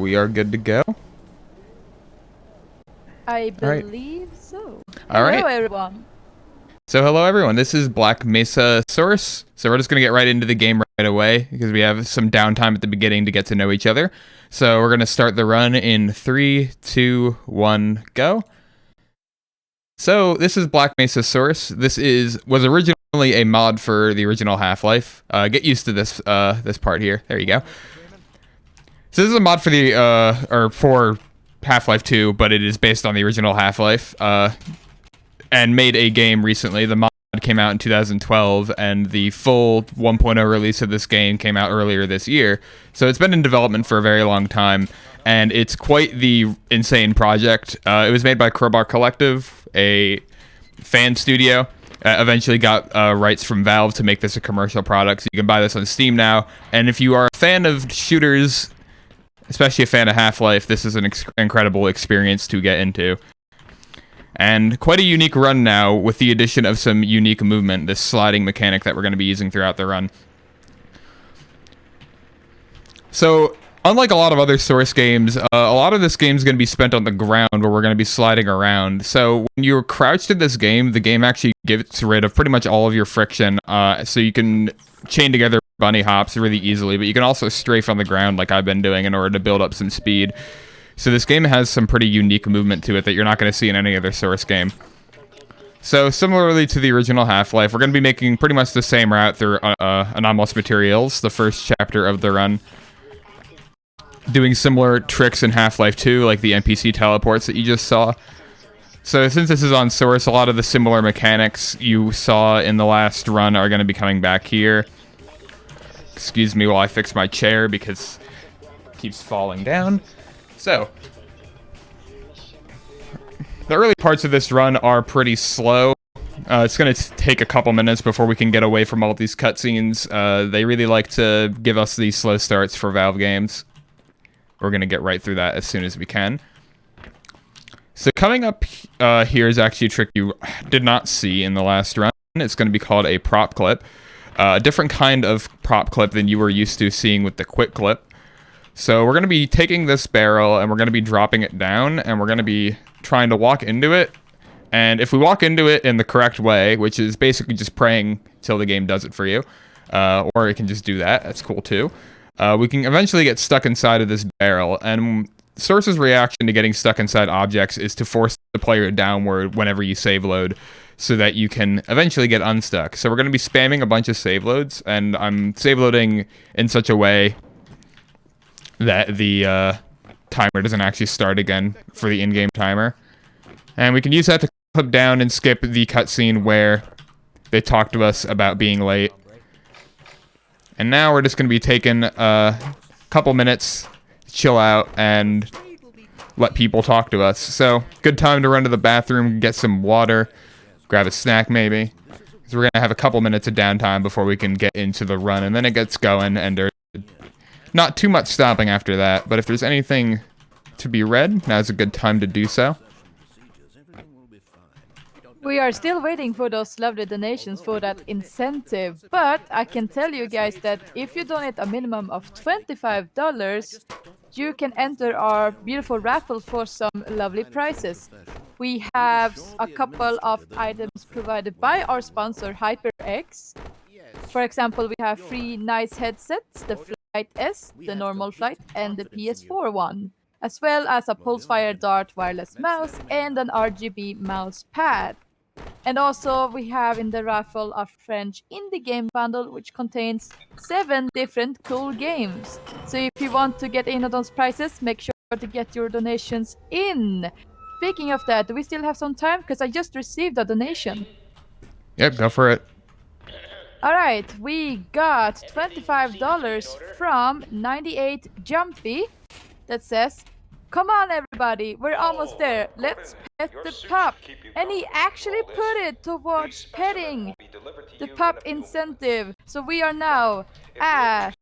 we are good to go. I believe so. All right. Hello, everyone. So hello, everyone. This is Black Mesa Source. So we're just going to get right into the game right away because we have some downtime at the beginning to get to know each other. So we're going to start the run in 3, 2, 1, go. So this is Black Mesa Source. This was originally a mod for the original Half-Life. Get used to this this part here. There you go. So this is a mod for the for Half-Life 2, but it is based on the original Half-Life. And made a game recently. The mod came out in 2012, and the full 1.0 release of this game came out earlier this year. So it's been in development for a very long time, and it's quite the insane project. It was made by Crowbar Collective, a fan studio. Eventually got rights from Valve to make this a commercial product, so you can buy this on Steam now. And if you are a fan of shooters, especially a fan of Half-Life, this is an incredible experience to get into. And quite a unique run now with the addition of some unique movement, this sliding mechanic that we're going to be using throughout the run. So, unlike a lot of other Source games, a lot of this game is going to be spent on the ground where we're going to be sliding around. So, when you're crouched in this game, the game actually gets rid of pretty much all of your friction, so you can chain together bunny hops really easily, but you can also strafe on the ground like I've been doing in order to build up some speed. So this game has some pretty unique movement to it that you're not going to see in any other Source game. So similarly to the original Half-Life, we're going to be making pretty much the same route through anomalous materials, the first chapter of the run. Doing similar tricks in Half-Life 2, like the NPC teleports that you just saw. So since this is on Source, a lot of the similar mechanics you saw in the last run are going to be coming back here. Excuse me while I fix my chair because it keeps falling down. So, the early parts of this run are pretty slow. It's going to take a couple minutes before we can get away from all these cutscenes. They really like to give us these slow starts for Valve games. We're going to get right through that as soon as we can. So coming up here is actually a trick you did not see in the last run. It's going to be called a prop clip. A different kind of prop clip than you were used to seeing with the quick clip. So we're going to be taking this barrel and we're going to be dropping it down and we're going to be trying to walk into it. And if we walk into it in the correct way, which is basically just praying till the game does it for you, or it can just do that, that's cool too, we can eventually get stuck inside of this barrel. And Source's reaction to getting stuck inside objects is to force the player downward whenever you save load so that you can eventually get unstuck. So we're going to be spamming a bunch of save loads, and I'm save loading in such a way that the timer doesn't actually start again for the in-game timer. And we can use that to clip down and skip the cutscene where they talk to us about being late. And now we're just going to be taking a couple minutes to chill out and let people talk to us. So, good time to run to the bathroom, get some water, grab a snack maybe. So we're going to have a couple minutes of downtime before we can get into the run, and then it gets going, and there's not too much stopping after that, but if there's anything to be read, now's a good time to do so. We are still waiting for those lovely donations for that incentive, but I can tell you guys that if you donate a minimum of $25, you can enter our beautiful raffle for some lovely prizes. We have a couple of items provided by our sponsor HyperX. For example, we have 3 nice headsets, the Flight S, the normal Flight, and the PS4 one, as well as a Pulsefire Dart wireless mouse and an RGB mouse pad. And also we have in the raffle a French indie game bundle which contains 7 different cool games. So if you want to get in on those prizes, make sure to get your donations in. Speaking of that, do we still have some time? Because I just received a donation. Yep, go for it. Alright, we got $25 from 98 Jumpy that says, "Come on everybody, we're almost there, let's pet the pup." And he actually put it towards petting the pup incentive. So we are now at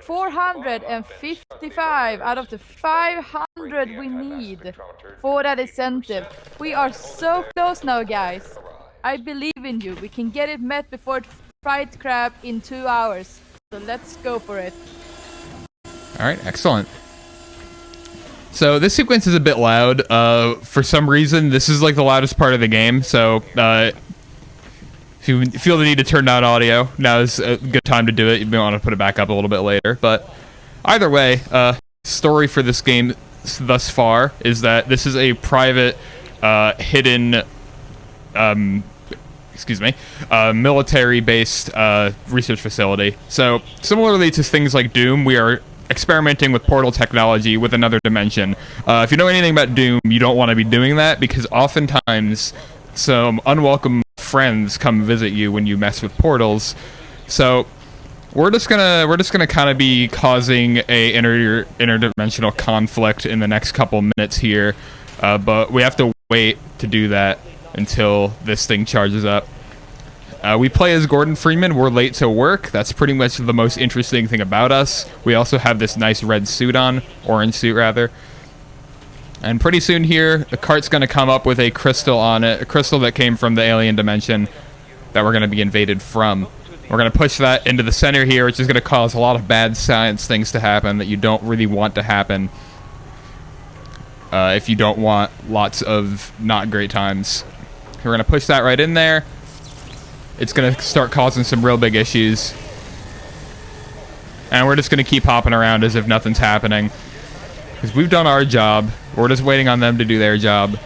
455 out of the 500 we need for that incentive. We are so close now, guys. I believe in you. We can get it met before fried crab in 2 hours. So let's go for it. All right, excellent. So this sequence is a bit loud. For some reason, this is like the loudest part of the game. So if you feel the need to turn down audio, now is a good time to do it. You may want to put it back up a little bit later. But either way, story for this game thus far is that this is a private, hidden, military-based research facility. So similarly to things like Doom, we are experimenting with portal technology with another dimension. If you know anything about Doom, you don't want to be doing that because oftentimes some unwelcome friends come visit you when you mess with portals. So we're just gonna kind of be causing a interdimensional conflict in the next couple minutes here, but we have to wait to do that until this thing charges up. We play as Gordon Freeman. We're late to work. That's pretty much the most interesting thing about us. We also have this nice red suit on, orange suit rather. And pretty soon here, the cart's going to come up with a crystal on it, a crystal that came from the alien dimension that we're going to be invaded from. We're going to push that into the center here, which is going to cause a lot of bad science things to happen that you don't really want to happen if you don't want lots of not great times. We're going to push that right in there. It's going to start causing some real big issues. And we're just going to keep hopping around as if nothing's happening. Because we've done our job. We're just waiting on them to do their job.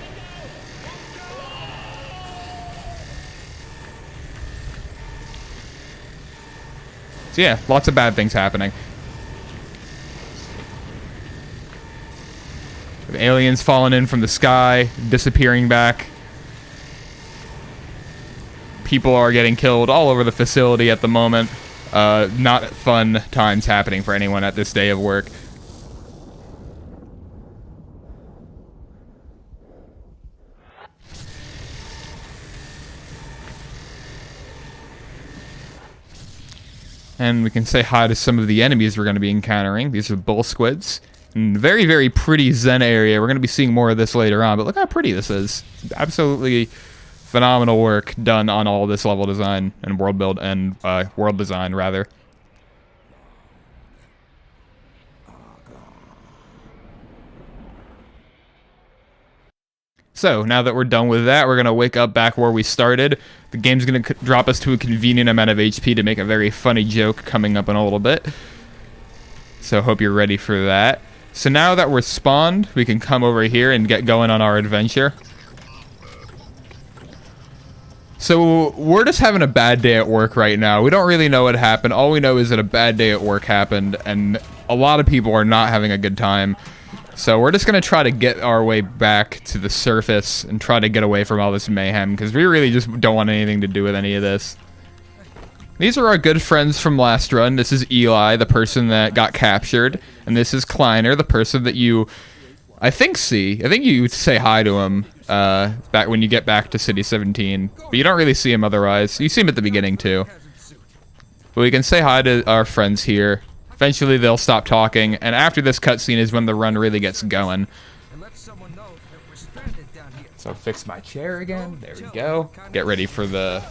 So yeah, lots of bad things happening. With aliens falling in from the sky, disappearing back. People are getting killed all over the facility at the moment. Not fun times happening for anyone at this day of work. And we can say hi to some of the enemies we're going to be encountering. These are bull squids. And very, very pretty Zen area. We're going to be seeing more of this later on, but look how pretty this is. Absolutely phenomenal work done on all this level design and world build and world design rather. So now that we're done with that, we're gonna wake up back where we started. The game's gonna drop us to a convenient amount of HP to make a very funny joke coming up in a little bit. So hope you're ready for that. So now that we're spawned, we can come over here and get going on our adventure. So we're just having a bad day at work right now. We don't really know what happened. All we know is that a bad day at work happened, and a lot of people are not having a good time. So we're just going to try to get our way back to the surface and try to get away from all this mayhem, because we really just don't want anything to do with any of this. These are our good friends from last run. This is Eli, the person that got captured, and this is Kleiner, the person that you, I think you say hi to him back when you get back to City 17, but you don't really see him otherwise. You see him at the beginning too. But we can say hi to our friends here. Eventually they'll stop talking, and after this cutscene is when the run really gets going. So fix my chair again. There we go. Get ready for the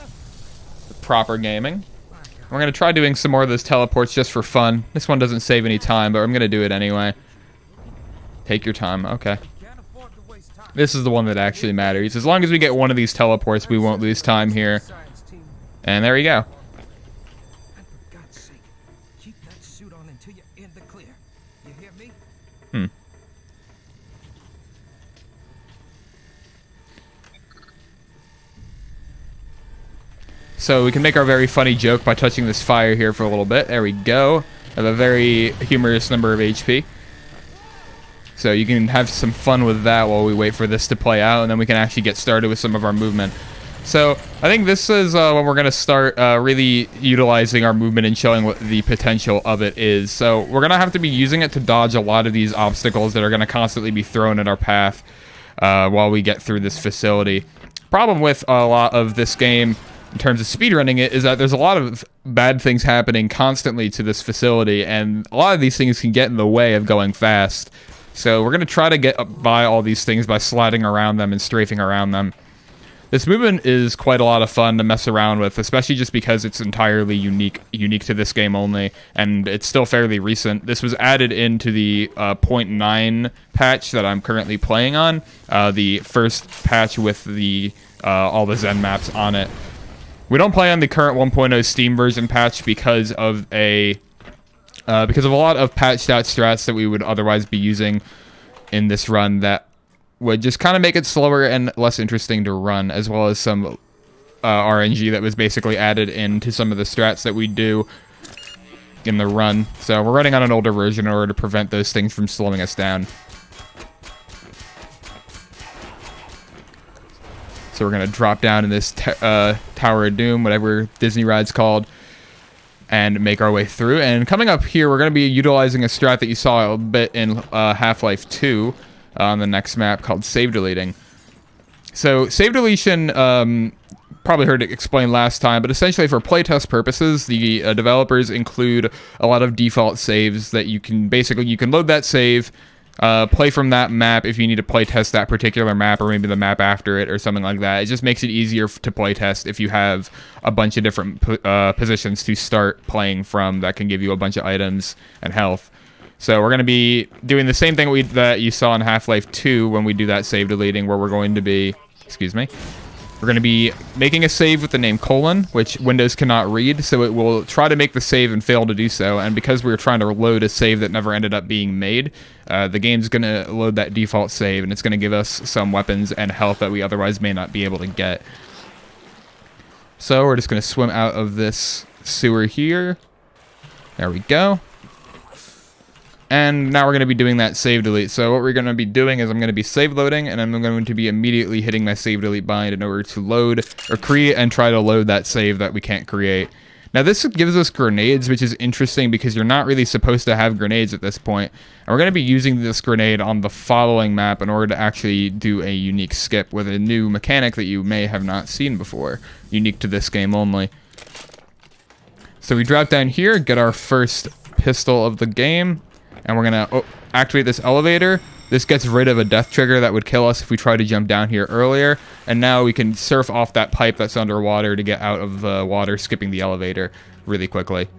proper gaming. We're going to try doing some more of those teleports just for fun. This one doesn't save any time, but I'm going to do it anyway. Take your time. Okay. This is the one that actually matters. As long as we get one of these teleports, we won't lose time here. And there we go. So we can make our very funny joke by touching this fire here for a little bit. There we go. Have a very humorous number of HP. So you can have some fun with that while we wait for this to play out, and then we can actually get started with some of our movement. So I think this is when we're going to start really utilizing our movement and showing what the potential of it is. So we're going to have to be using it to dodge a lot of these obstacles that are going to constantly be thrown at our path while we get through this facility. Problem with a lot of this game in terms of speedrunning it is that there's a lot of bad things happening constantly to this facility, and a lot of these things can get in the way of going fast. So we're going to try to get by all these things by sliding around them and strafing around them. This movement is quite a lot of fun to mess around with, especially just because it's entirely unique to this game only, and it's still fairly recent. This was added into the 0.9 patch that I'm currently playing on, the first patch with the all the Zen maps on it. We don't play on the current 1.0 Steam version patch because of a lot of patched out strats that we would otherwise be using in this run that would just kind of make it slower and less interesting to run, as well as some RNG that was basically added into some of the strats that we do in the run. So we're running on an older version in order to prevent those things from slowing us down. So we're going to drop down in this Tower of Doom, whatever Disney ride's called, and make our way through. And coming up here, we're going to be utilizing a strat that you saw a bit in Half-Life 2 on the next map called save deleting. So save deletion, probably heard it explained last time, but essentially for playtest purposes, the developers include a lot of default saves that you can load that save, play from that map if you need to playtest that particular map or maybe the map after it or something like that. It just makes it easier to playtest if you have a bunch of different positions to start playing from that can give you a bunch of items and health. So we're going to be doing the same thing that you saw in Half-Life 2 when we do that save deleting, where we're going to be, we're going to be making a save with the name : which Windows cannot read, so it will try to make the save and fail to do so. And because we were trying to load a save that never ended up being made, the game's going to load that default save, and it's going to give us some weapons and health that we otherwise may not be able to get. So we're just going to swim out of this sewer here. There we go. And now we're going to be doing that save delete. So what we're going to be doing is I'm going to be save loading, and I'm going to be immediately hitting my save delete bind in order to load or create and try to load that save that we can't create. Now this gives us grenades, which is interesting because you're not really supposed to have grenades at this point. And we're going to be using this grenade on the following map in order to actually do a unique skip with a new mechanic that you may have not seen before, unique to this game only. So we drop down here, get our first pistol of the game, and we're going to activate this elevator. This gets rid of a death trigger that would kill us if we tried to jump down here earlier. And now we can surf off that pipe that's underwater to get out of the water, skipping the elevator really quickly.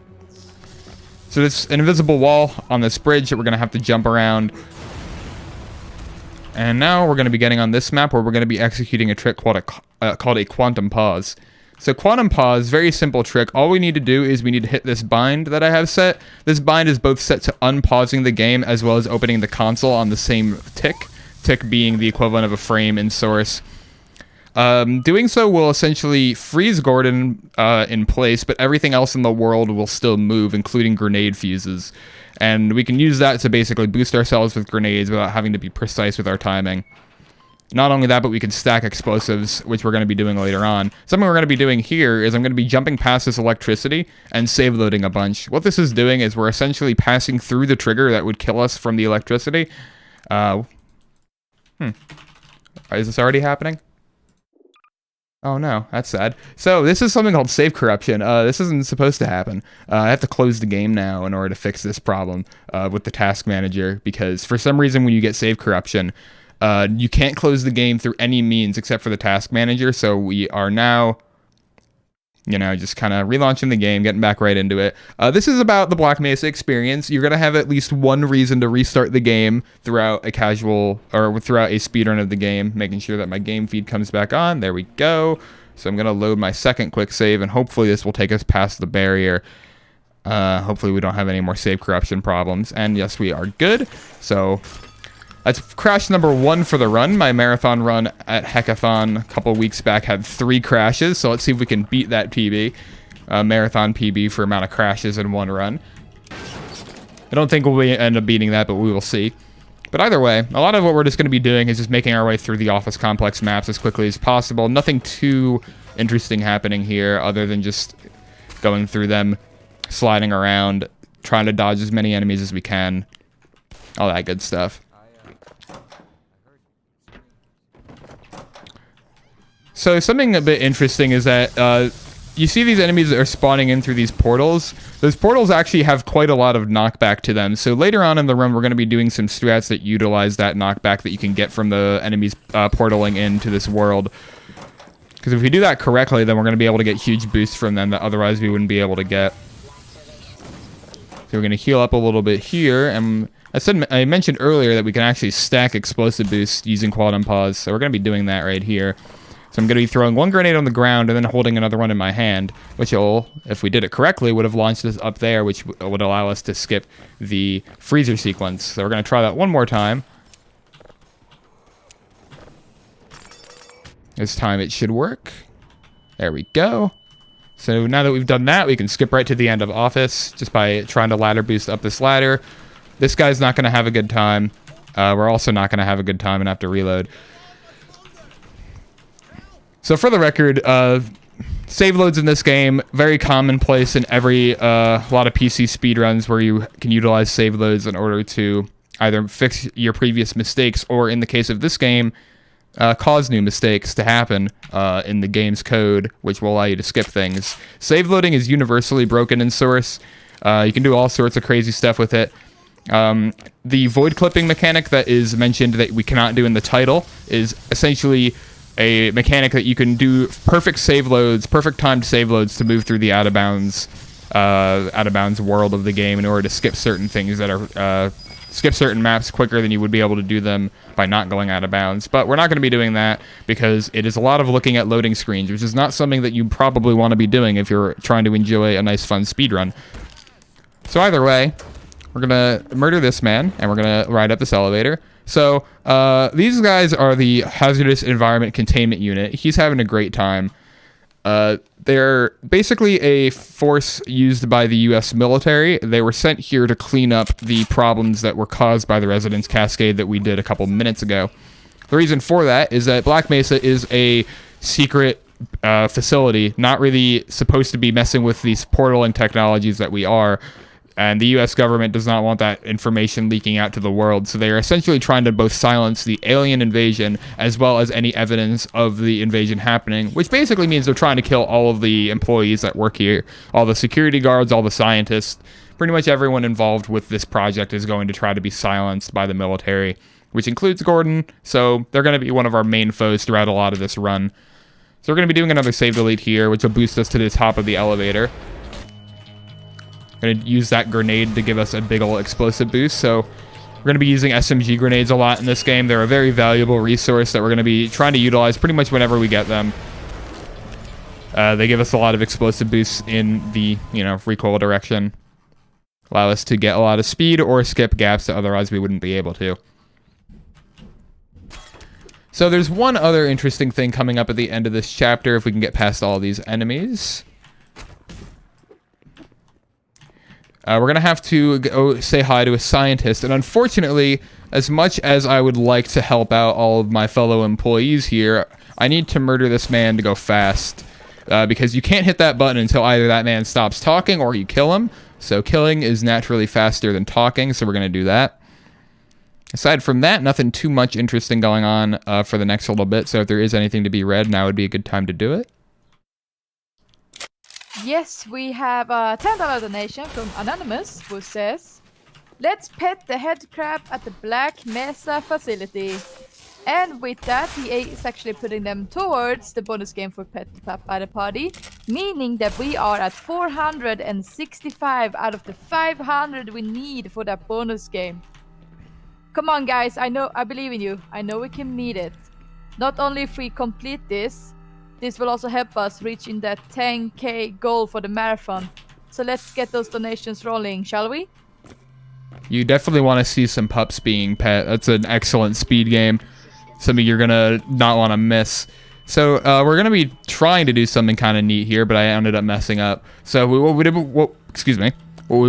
So there's an invisible wall on this bridge that we're going to have to jump around. And now we're going to be getting on this map where we're going to be executing a trick called a quantum pause. So quantum pause, very simple trick. All we need to do is we need to hit this bind that I have set. This bind is both set to unpausing the game as well as opening the console on the same tick. Tick being the equivalent of a frame in Source. Doing so will essentially freeze Gordon in place, but everything else in the world will still move, including grenade fuses. And we can use that to basically boost ourselves with grenades without having to be precise with our timing. Not only that, but we can stack explosives, which we're going to be doing later on. Something we're going to be doing here is I'm going to be jumping past this electricity and save loading a bunch. What this is doing is we're essentially passing through the trigger that would kill us from the electricity. Is this already happening? Oh no, that's sad. So this is something called save corruption. This isn't supposed to happen. I have to close the game now in order to fix this problem with the task manager, because for some reason when you get save corruption, you can't close the game through any means except for the task manager. So we are now, just kind of relaunching the game, getting back right into it. This is about the Black Mesa experience. You're going to have at least one reason to restart the game throughout a speedrun of the game, making sure that my game feed comes back on. There we go. So I'm going to load my second quick save, and hopefully this will take us past the barrier. Hopefully we don't have any more save corruption problems. And yes, we are good. So that's crash number 1 for the run. My marathon run at Hackathon a couple weeks back had 3 crashes, so let's see if we can beat that PB. Marathon PB for amount of crashes in one run. I don't think we'll end up beating that, but we will see. But either way, a lot of what we're just going to be doing is just making our way through the office complex maps as quickly as possible. Nothing too interesting happening here other than just going through them, sliding around, trying to dodge as many enemies as we can. All that good stuff. So something a bit interesting is that you see these enemies that are spawning in through these portals. Those portals actually have quite a lot of knockback to them. So later on in the run, we're going to be doing some strats that utilize that knockback that you can get from the enemies portaling into this world. Because if we do that correctly, then we're going to be able to get huge boosts from them that otherwise we wouldn't be able to get. So we're going to heal up a little bit here. And I mentioned earlier that we can actually stack explosive boosts using quantum pause. So we're going to be doing that right here. So I'm going to be throwing one grenade on the ground and then holding another one in my hand, which will, if we did it correctly, would have launched us up there, which would allow us to skip the freezer sequence. So we're going to try that one more time. This time it should work. There we go. So now that we've done that, we can skip right to the end of Office just by trying to ladder boost up this ladder. This guy's not going to have a good time. We're also not going to have a good time and have to reload. So for the record, save loads in this game, very commonplace in every lot of PC speedruns where you can utilize save loads in order to either fix your previous mistakes or, in the case of this game, cause new mistakes to happen in the game's code, which will allow you to skip things. Save loading is universally broken in Source. You can do all sorts of crazy stuff with it. The void clipping mechanic that is mentioned that we cannot do in the title is essentially a mechanic that you can do perfect save loads, perfect timed save loads to move through the out of bounds world of the game in order to skip certain things that are skip certain maps quicker than you would be able to do them by not going out of bounds. But we're not going to be doing that because it is a lot of looking at loading screens, which is not something that you probably want to be doing if you're trying to enjoy a nice fun speedrun. So either way, we're going to murder this man and we're going to ride up this elevator. So these guys are the Hazardous Environment Containment Unit. He's having a great time. They're basically a force used by the U.S. military. They were sent here to clean up the problems that were caused by the residence cascade that we did a couple minutes ago. The reason for that is that Black Mesa is a secret facility, not really supposed to be messing with these portaling technologies that we are. And the U.S. government does not want that information leaking out to the world. So they are essentially trying to both silence the alien invasion as well as any evidence of the invasion happening, which basically means they're trying to kill all of the employees that work here, all the security guards, all the scientists. Pretty much everyone involved with this project is going to try to be silenced by the military, which includes Gordon. So they're going to be one of our main foes throughout a lot of this run. So we're going to be doing another save delete here, which will boost us to the top of the elevator. Going to use that grenade to give us a big ol' explosive boost. So we're going to be using SMG grenades a lot in this game. They're a very valuable resource that we're going to be trying to utilize pretty much whenever we get them. They give us a lot of explosive boosts in the, recoil direction. Allow us to get a lot of speed or skip gaps that otherwise we wouldn't be able to. So there's one other interesting thing coming up at the end of this chapter if we can get past all of these enemies. We're going to have to go say hi to a scientist, and unfortunately, as much as I would like to help out all of my fellow employees here, I need to murder this man to go fast, because you can't hit that button until either that man stops talking or you kill him, so killing is naturally faster than talking, so we're going to do that. Aside from that, nothing too much interesting going on for the next little bit, so if there is anything to be read, now would be a good time to do it. Yes, we have a $10 donation from Anonymous who says, "Let's pet the head crab at the Black Mesa facility." And with that, he is actually putting them towards the bonus game for Pet by the Party, meaning that we are at 465 out of the 500 we need for that bonus game. Come on, guys, I believe in you. I know we can meet it. Not only if we complete this will also help us reaching that 10K goal for the marathon. So let's get those donations rolling, shall we? You definitely want to see some pups being pet. That's an excellent speed game. Something you're going to not want to miss. So we're going to be trying to do something kind of neat here, but I ended up messing up. So what we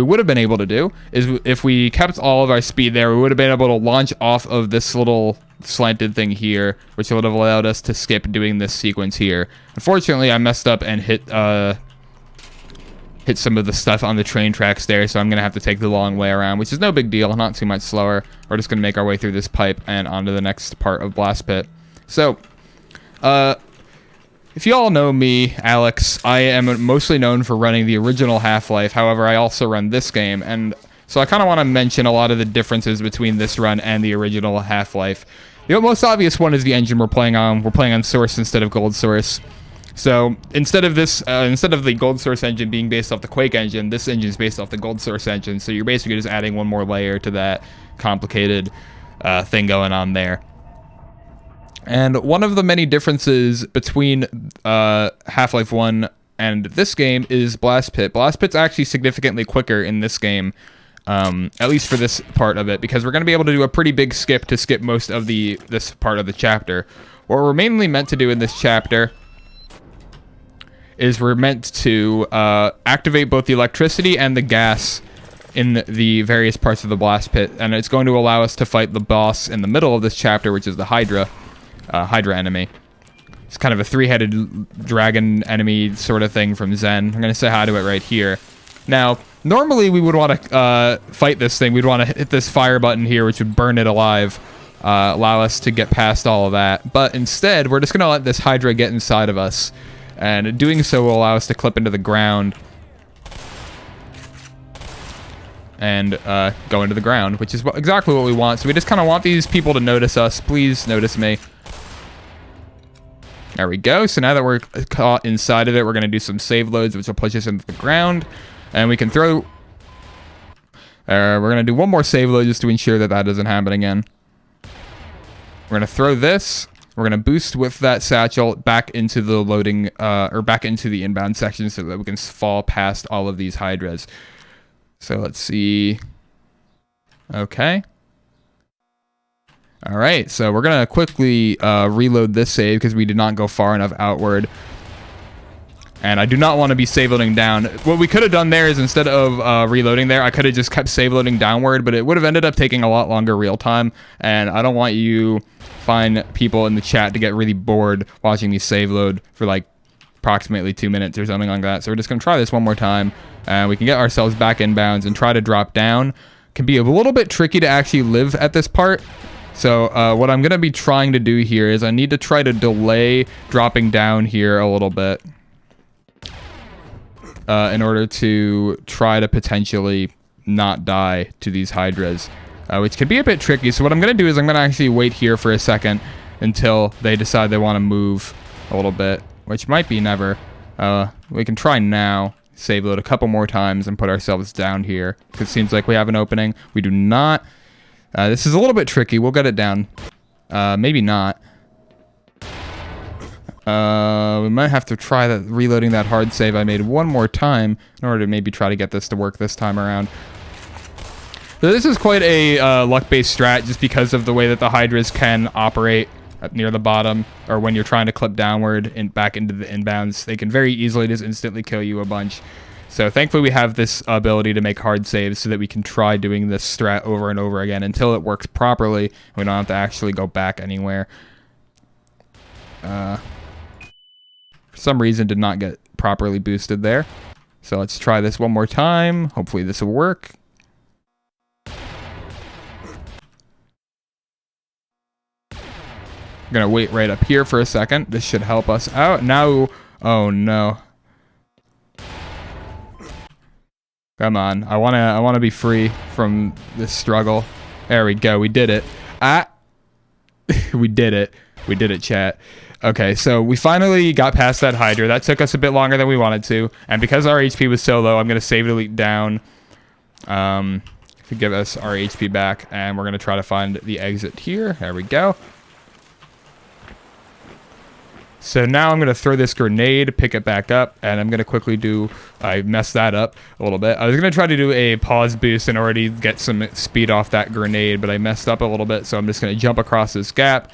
would have been able to do is if we kept all of our speed there, we would have been able to launch off of this little slanted thing here, which would have allowed us to skip doing this sequence here. Unfortunately, I messed up and hit some of the stuff on the train tracks there, so I'm going to have to take the long way around, which is no big deal, not too much slower. We're just going to make our way through this pipe and onto the next part of Blast Pit. So, if you all know me, Alex, I am mostly known for running the original Half-Life. However, I also run this game, and so I kind of want to mention a lot of the differences between this run and the original Half-Life. The most obvious one is the engine we're playing on. We're playing on Source instead of Gold Source. So instead of the Gold Source engine being based off the Quake engine, this engine is based off the Gold Source engine. So you're basically just adding one more layer to that complicated thing going on there. And one of the many differences between Half-Life 1 and this game is Blast Pit. Blast Pit's actually significantly quicker in this game, at least for this part of it, because we're going to be able to do a pretty big skip to skip most of this part of the chapter. What we're mainly meant to do in this chapter is we're meant to activate both the electricity and the gas in the various parts of the Blast Pit, and it's going to allow us to fight the boss in the middle of this chapter, which is the Hydra enemy. It's kind of a three-headed dragon enemy sort of thing from Zen. I'm going to say hi to it right here. Now, normally we would want to fight this thing. We'd want to hit this fire button here, which would burn it alive, allow us to get past all of that. But instead, we're just going to let this Hydra get inside of us, and doing so will allow us to clip into the ground and go into the ground, which is exactly what we want. So we just kind of want these people to notice us. Please notice me. There we go. So now that we're caught inside of it, we're going to do some save loads, which will push us into the ground. And we can throw... we're going to do one more save load just to ensure that that doesn't happen again. We're going to throw this. We're going to boost with that satchel back into the loading, or back into the inbound section so that we can fall past all of these Hydras. So let's see. Okay. All right, so we're going to quickly reload this save because we did not go far enough outward. And I do not want to be save loading down. What we could have done there is instead of reloading there, I could have just kept save loading downward, but it would have ended up taking a lot longer real time. And I don't want you find people in the chat to get really bored watching me save load for like approximately 2 minutes or something like that. So we're just going to try this one more time. And we can get ourselves back inbounds and try to drop down. Can be a little bit tricky to actually live at this part. So what I'm going to be trying to do here is I need to try to delay dropping down here a little bit in order to try to potentially not die to these Hydras, which could be a bit tricky. So what I'm going to do is I'm going to actually wait here for a second until they decide they want to move a little bit, which might be never. We can try now, save load a couple more times and put ourselves down here because it seems like we have an opening. We do not. This is a little bit tricky. We'll get it down. Maybe not. We might have to try reloading that hard save I made one more time in order to maybe try to get this to work this time around. So this is quite a luck-based strat just because of the way that the Hydras can operate up near the bottom, or when you're trying to clip downward and back into the inbounds. They can very easily just instantly kill you a bunch. So thankfully we have this ability to make hard saves so that we can try doing this strat over and over again until it works properly. We don't have to actually go back anywhere. For some reason did not get properly boosted there. So let's try this one more time. Hopefully this will work. I'm gonna wait right up here for a second. This should help us out. Now, oh no. Come on, I wanna be free from this struggle. There we go, we did it. We did it. We did it, chat. Okay, so we finally got past that Hydra. That took us a bit longer than we wanted to, and because our HP was so low, I'm gonna save delete down to give us our HP back, and we're gonna try to find the exit here. There we go. So now I'm going to throw this grenade, pick it back up, and I'm going to quickly do... I messed that up a little bit. I was going to try to do a pause boost in order to get some speed off that grenade, but I messed up a little bit, so I'm just going to jump across this gap,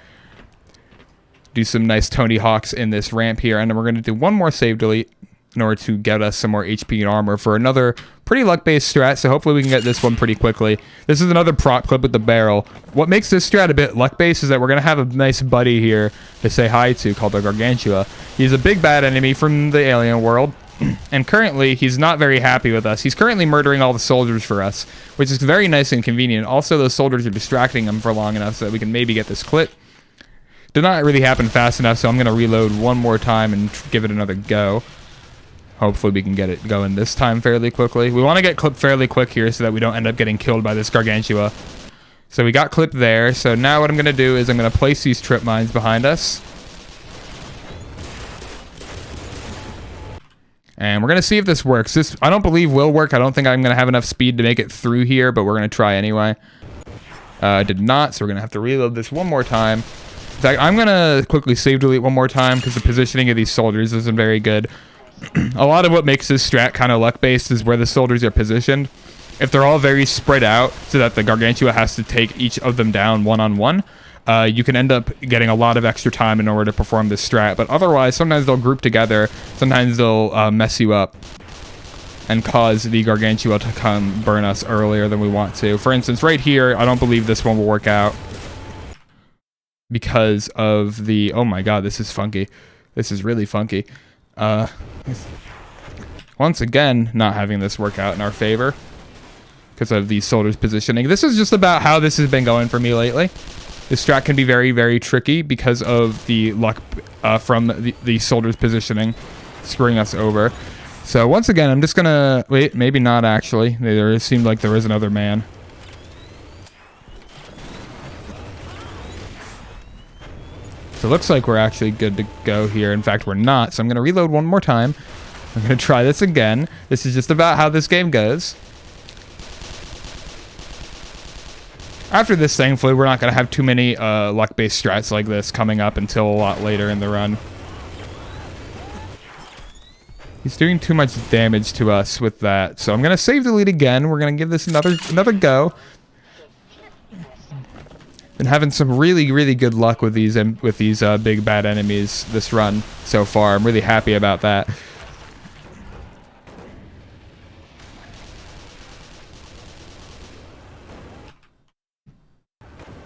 do some nice Tony Hawks in this ramp here, and then we're going to do one more save delete in order to get us some more HP and armor for another pretty luck-based strat, so hopefully we can get this one pretty quickly. This is another prop clip with the barrel. What makes this strat a bit luck-based is that we're going to have a nice buddy here to say hi to called the Gargantua. He's a big bad enemy from the alien world, and currently he's not very happy with us. He's currently murdering all the soldiers for us, which is very nice and convenient. Also, those soldiers are distracting him for long enough so that we can maybe get this clip. Did not really happen fast enough, so I'm going to reload one more time and give it another go. Hopefully we can get it going this time fairly quickly. We want to get clipped fairly quick here so that we don't end up getting killed by this Gargantua. So we got clipped there. So now what I'm going to do is I'm going to place these trip mines behind us. And we're going to see if this works. This, I don't believe will work. I don't think I'm going to have enough speed to make it through here, but we're going to try anyway. Did not, so we're going to have to reload this one more time. In fact, I'm going to quickly save delete one more time because the positioning of these soldiers isn't very good. A lot of what makes this strat kind of luck-based is where the soldiers are positioned. If they're all very spread out so that the Gargantua has to take each of them down one-on-one, you can end up getting a lot of extra time in order to perform this strat. But otherwise, sometimes they'll group together. Sometimes they'll mess you up and cause the Gargantua to come burn us earlier than we want to. For instance, right here, I don't believe this one will work out because of the... Oh my god, this is funky. This is really funky. Once again, not having this work out in our favor because of the soldiers positioning. This is just about how this has been going for me lately. This strat can be very, very tricky because of the luck from the soldiers positioning screwing us over. So once again, I'm just gonna... Wait, maybe not actually. There seemed like there is another man. So it looks like we're actually good to go here. In fact, we're not. So I'm gonna reload one more time. I'm gonna try this again. This is just about how this game goes. After this, thankfully, we're not gonna have too many luck-based strats like this coming up until a lot later in the run. He's doing too much damage to us with that. So I'm going to save delete again. We're going to give this another go. Been having some really, really good luck with these big bad enemies this run so far. I'm really happy about that.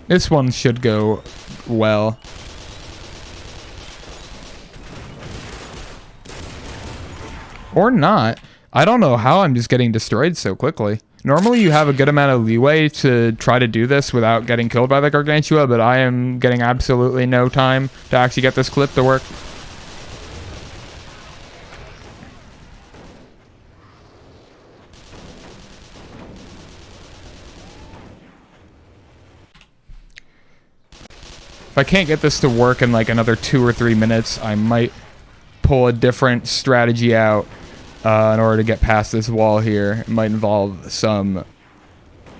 This one should go well. Or not. I don't know how I'm just getting destroyed so quickly. Normally you have a good amount of leeway to try to do this without getting killed by the Gargantua, but I am getting absolutely no time to actually get this clip to work. If I can't get this to work in like another 2 or 3 minutes, I might pull a different strategy out in order to get past this wall here. It might involve some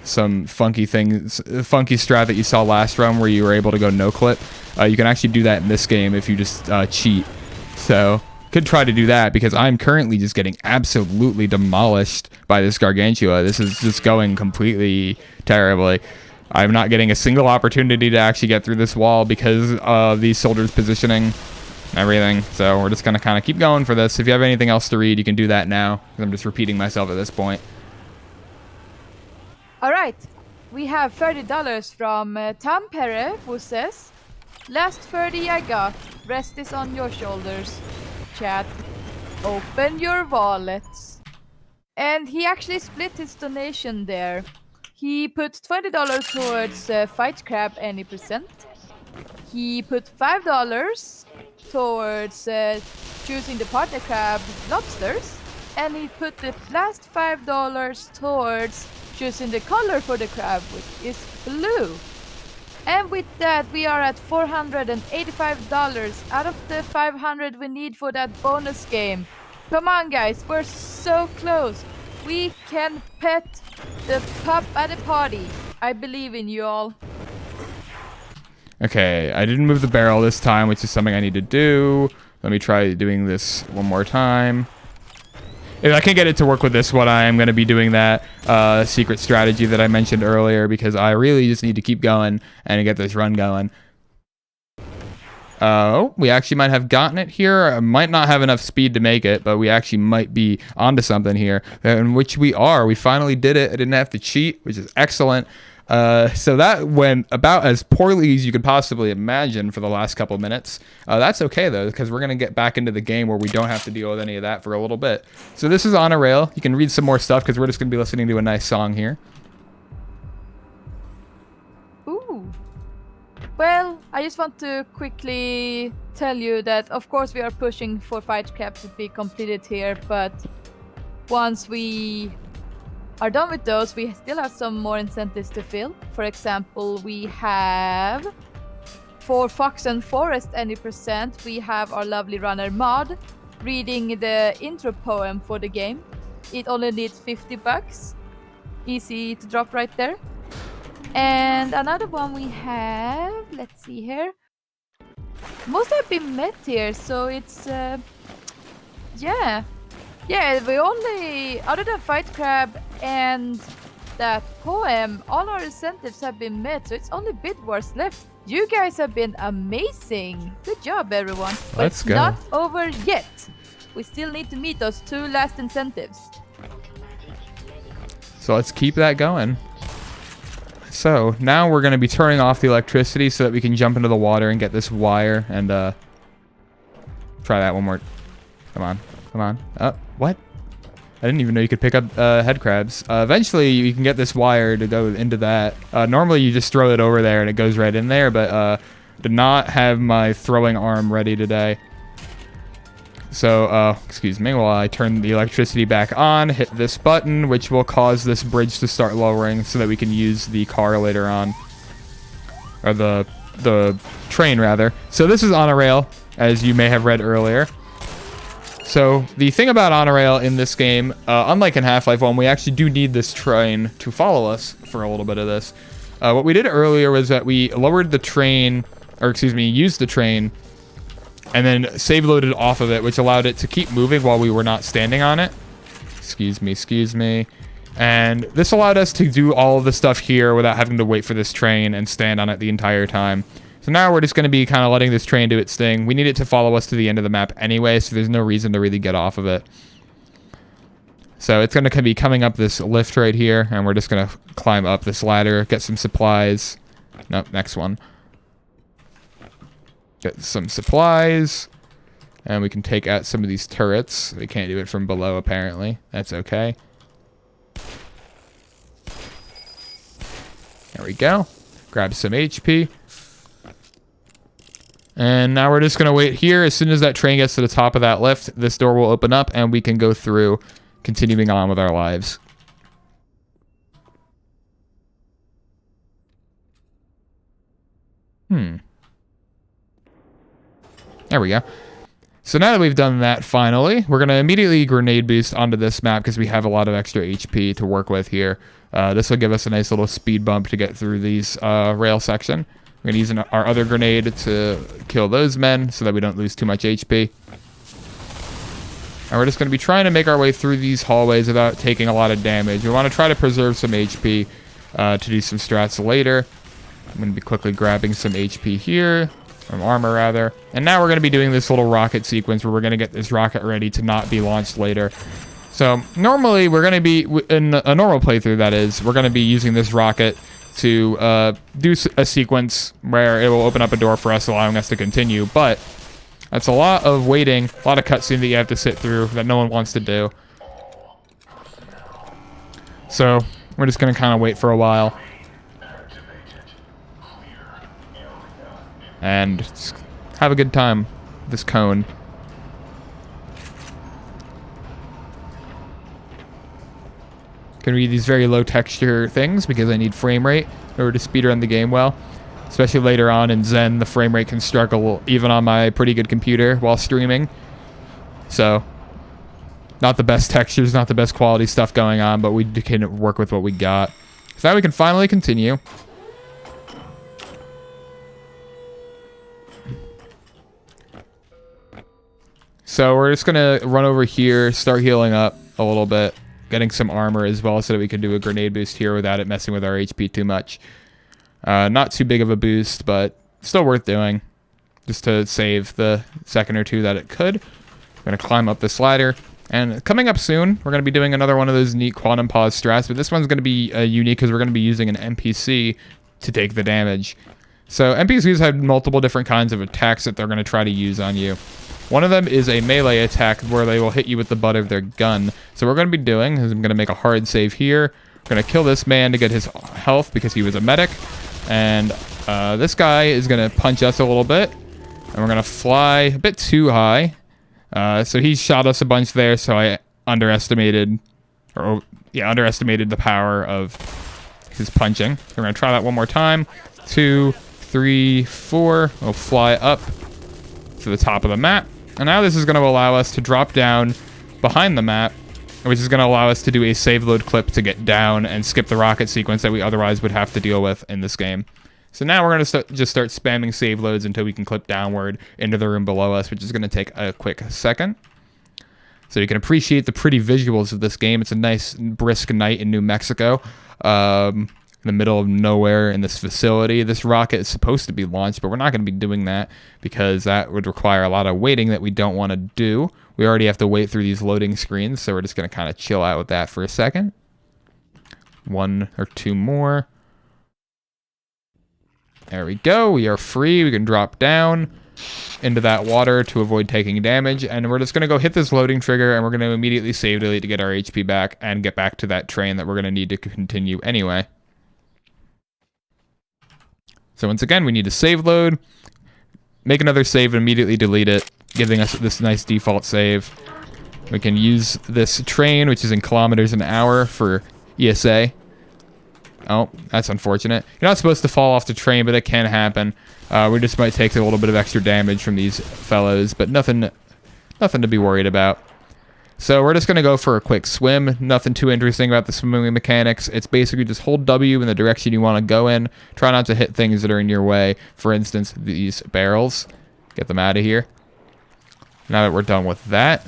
funky things, funky strat that you saw last run where you were able to go no clip. You can actually do that in this game if you just cheat. So could try to do that because I'm currently just getting absolutely demolished by this Gargantua. This is just going completely terribly. I'm not getting a single opportunity to actually get through this wall because of these soldiers positioning everything. So we're just going to kind of keep going for this. If you have anything else to read, you can do that now. I'm just repeating myself at this point. All right. We have $30 from Tampere, who says, "Last 30 I got. Rest is on your shoulders." Chat, open your wallets. And he actually split his donation there. He put $20 towards Fight Crab any percent. He put $5 towards choosing the partner crab lobsters, and he put the last $5 towards choosing the color for the crab, which is blue. And with that, we are at $485 out of the $500 we need for that bonus game. Come on, guys, we're so close. We can pet the pup at the party. I believe in you all. Okay, I didn't move the barrel this time, which is something I need to do. Let me try doing this one more time. If I can get it to work with this one, I am going to be doing that secret strategy that I mentioned earlier because I really just need to keep going and get this run going. Oh, we actually might have gotten it here. I might not have enough speed to make it, but we actually might be onto something here, in which we are. We finally did it. I didn't have to cheat, which is excellent. So that went about as poorly as you could possibly imagine for the last couple minutes. That's okay though, because we're going to get back into the game where we don't have to deal with any of that for a little bit. So this is on a rail. You can read some more stuff because we're just going to be listening to a nice song here. Ooh. Well, I just want to quickly tell you that of course we are pushing for Fight Crab to be completed here, but once we are done with those, we still have some more incentives to fill. For example, we have for Fox and Forest any percent, we have our lovely runner Mod reading the intro poem for the game. It only needs $50. Easy to drop right there. And another one we have, let's see here. Most have been met here, so it's yeah. Yeah, we only, other than Fight Crab and that poem, all our incentives have been met, so it's only Bid Wars left. You guys have been amazing. Good job, everyone. But Let's go. not over yet. We still need to meet those 2 last incentives. So let's keep that going. So now we're going to be turning off the electricity so that we can jump into the water and get this wire and try that one more. Come on. Come on. What? I didn't even know you could pick up head crabs. Eventually you can get this wire to go into that. Normally you just throw it over there and it goes right in there, but did not have my throwing arm ready today. So, excuse me, while I turn the electricity back on, hit this button, which will cause this bridge to start lowering so that we can use the car later on. Or the train, rather. So this is on a rail, as you may have read earlier. So the thing about on a rail in this game, unlike in Half-Life 1, we actually do need this train to follow us for a little bit of this. What we did earlier was that we lowered the train, or excuse me, used the train, and then save loaded off of it, which allowed it to keep moving while we were not standing on it. Excuse me. And this allowed us to do all of the stuff here without having to wait for this train and stand on it the entire time. So now we're just going to be kind of letting this train do its thing. We need it to follow us to the end of the map anyway, so there's no reason to really get off of it. So it's going to be coming up this lift right here, and we're just going to climb up this ladder, get some supplies. Nope, next one. Get some supplies, and we can take out some of these turrets. We can't do it from below, apparently. That's okay. There we go. Grab some HP. And now we're just going to wait here. As soon as that train gets to the top of that lift, this door will open up, and we can go through, continuing on with our lives. There we go. So now that we've done that, finally, we're going to immediately grenade boost onto this map because we have a lot of extra HP to work with here. This will give us a nice little speed bump to get through these rail section. We're going to use our other grenade to kill those men so that we don't lose too much HP. And we're just going to be trying to make our way through these hallways without taking a lot of damage. We want to try to preserve some HP to do some strats later. I'm going to be quickly grabbing some HP here. Armor, rather. And now we're going to be doing this little rocket sequence where we're going to get this rocket ready to not be launched later. So normally we're going to be, in a normal playthrough that is, we're going to be using this rocket to do a sequence where it will open up a door for us, allowing us to continue. But that's a lot of waiting, a lot of cutscene that you have to sit through that no one wants to do. So we're just going to kind of wait for a while. And just have a good time with this cone. Can read these very low texture things because I need frame rate in order to speedrun the game well. Especially later on in Zen, the frame rate can struggle even on my pretty good computer while streaming. So, not the best textures, not the best quality stuff going on, but we can work with what we got. So now we can finally continue. So we're just going to run over here, start healing up a little bit, getting some armor as well so that we can do a grenade boost here without it messing with our HP too much. Not too big of a boost, but still worth doing just to save the second or two that it could. We're going to climb up this ladder. And coming up soon, we're going to be doing another one of those neat quantum pause strats, but this one's going to be unique because we're going to be using an NPC to take the damage. So NPCs have multiple different kinds of attacks that they're going to try to use on you. One of them is a melee attack where they will hit you with the butt of their gun. So what we're going to be doing is I'm going to make a hard save here. We're going to kill this man to get his health because he was a medic. And this guy is going to punch us a little bit. And we're going to fly a bit too high. So he shot us a bunch there, so I underestimated the power of his punching. We're going to try that one more time. 2, 3, 4. We'll fly up to the top of the map. And now this is going to allow us to drop down behind the map, which is going to allow us to do a save load clip to get down and skip the rocket sequence that we otherwise would have to deal with in this game. So now we're going to just start spamming save loads until we can clip downward into the room below us, which is going to take a quick second. So you can appreciate the pretty visuals of this game. It's a nice brisk night in New Mexico, in the middle of nowhere in this facility. This rocket is supposed to be launched, but we're not going to be doing that because that would require a lot of waiting that we don't want to do. We already have to wait through these loading screens, so we're just going to kind of chill out with that for a second. 1 or 2 more. There we go. We are free. We can drop down into that water to avoid taking damage, and we're just going to go hit this loading trigger, and we're going to immediately save delete to get our HP back and get back to that train that we're going to need to continue anyway. So once again, we need to save load, make another save and immediately delete it, giving us this nice default save. We can use this train, which is in kilometers an hour for ESA. Oh, that's unfortunate. You're not supposed to fall off the train, but it can happen. We just might take a little bit of extra damage from these fellows, but nothing to be worried about. So we're just going to go for a quick swim. Nothing too interesting about the swimming mechanics. It's basically just hold W in the direction you want to go in. Try not to hit things that are in your way. For instance, these barrels. Get them out of here. Now that we're done with that,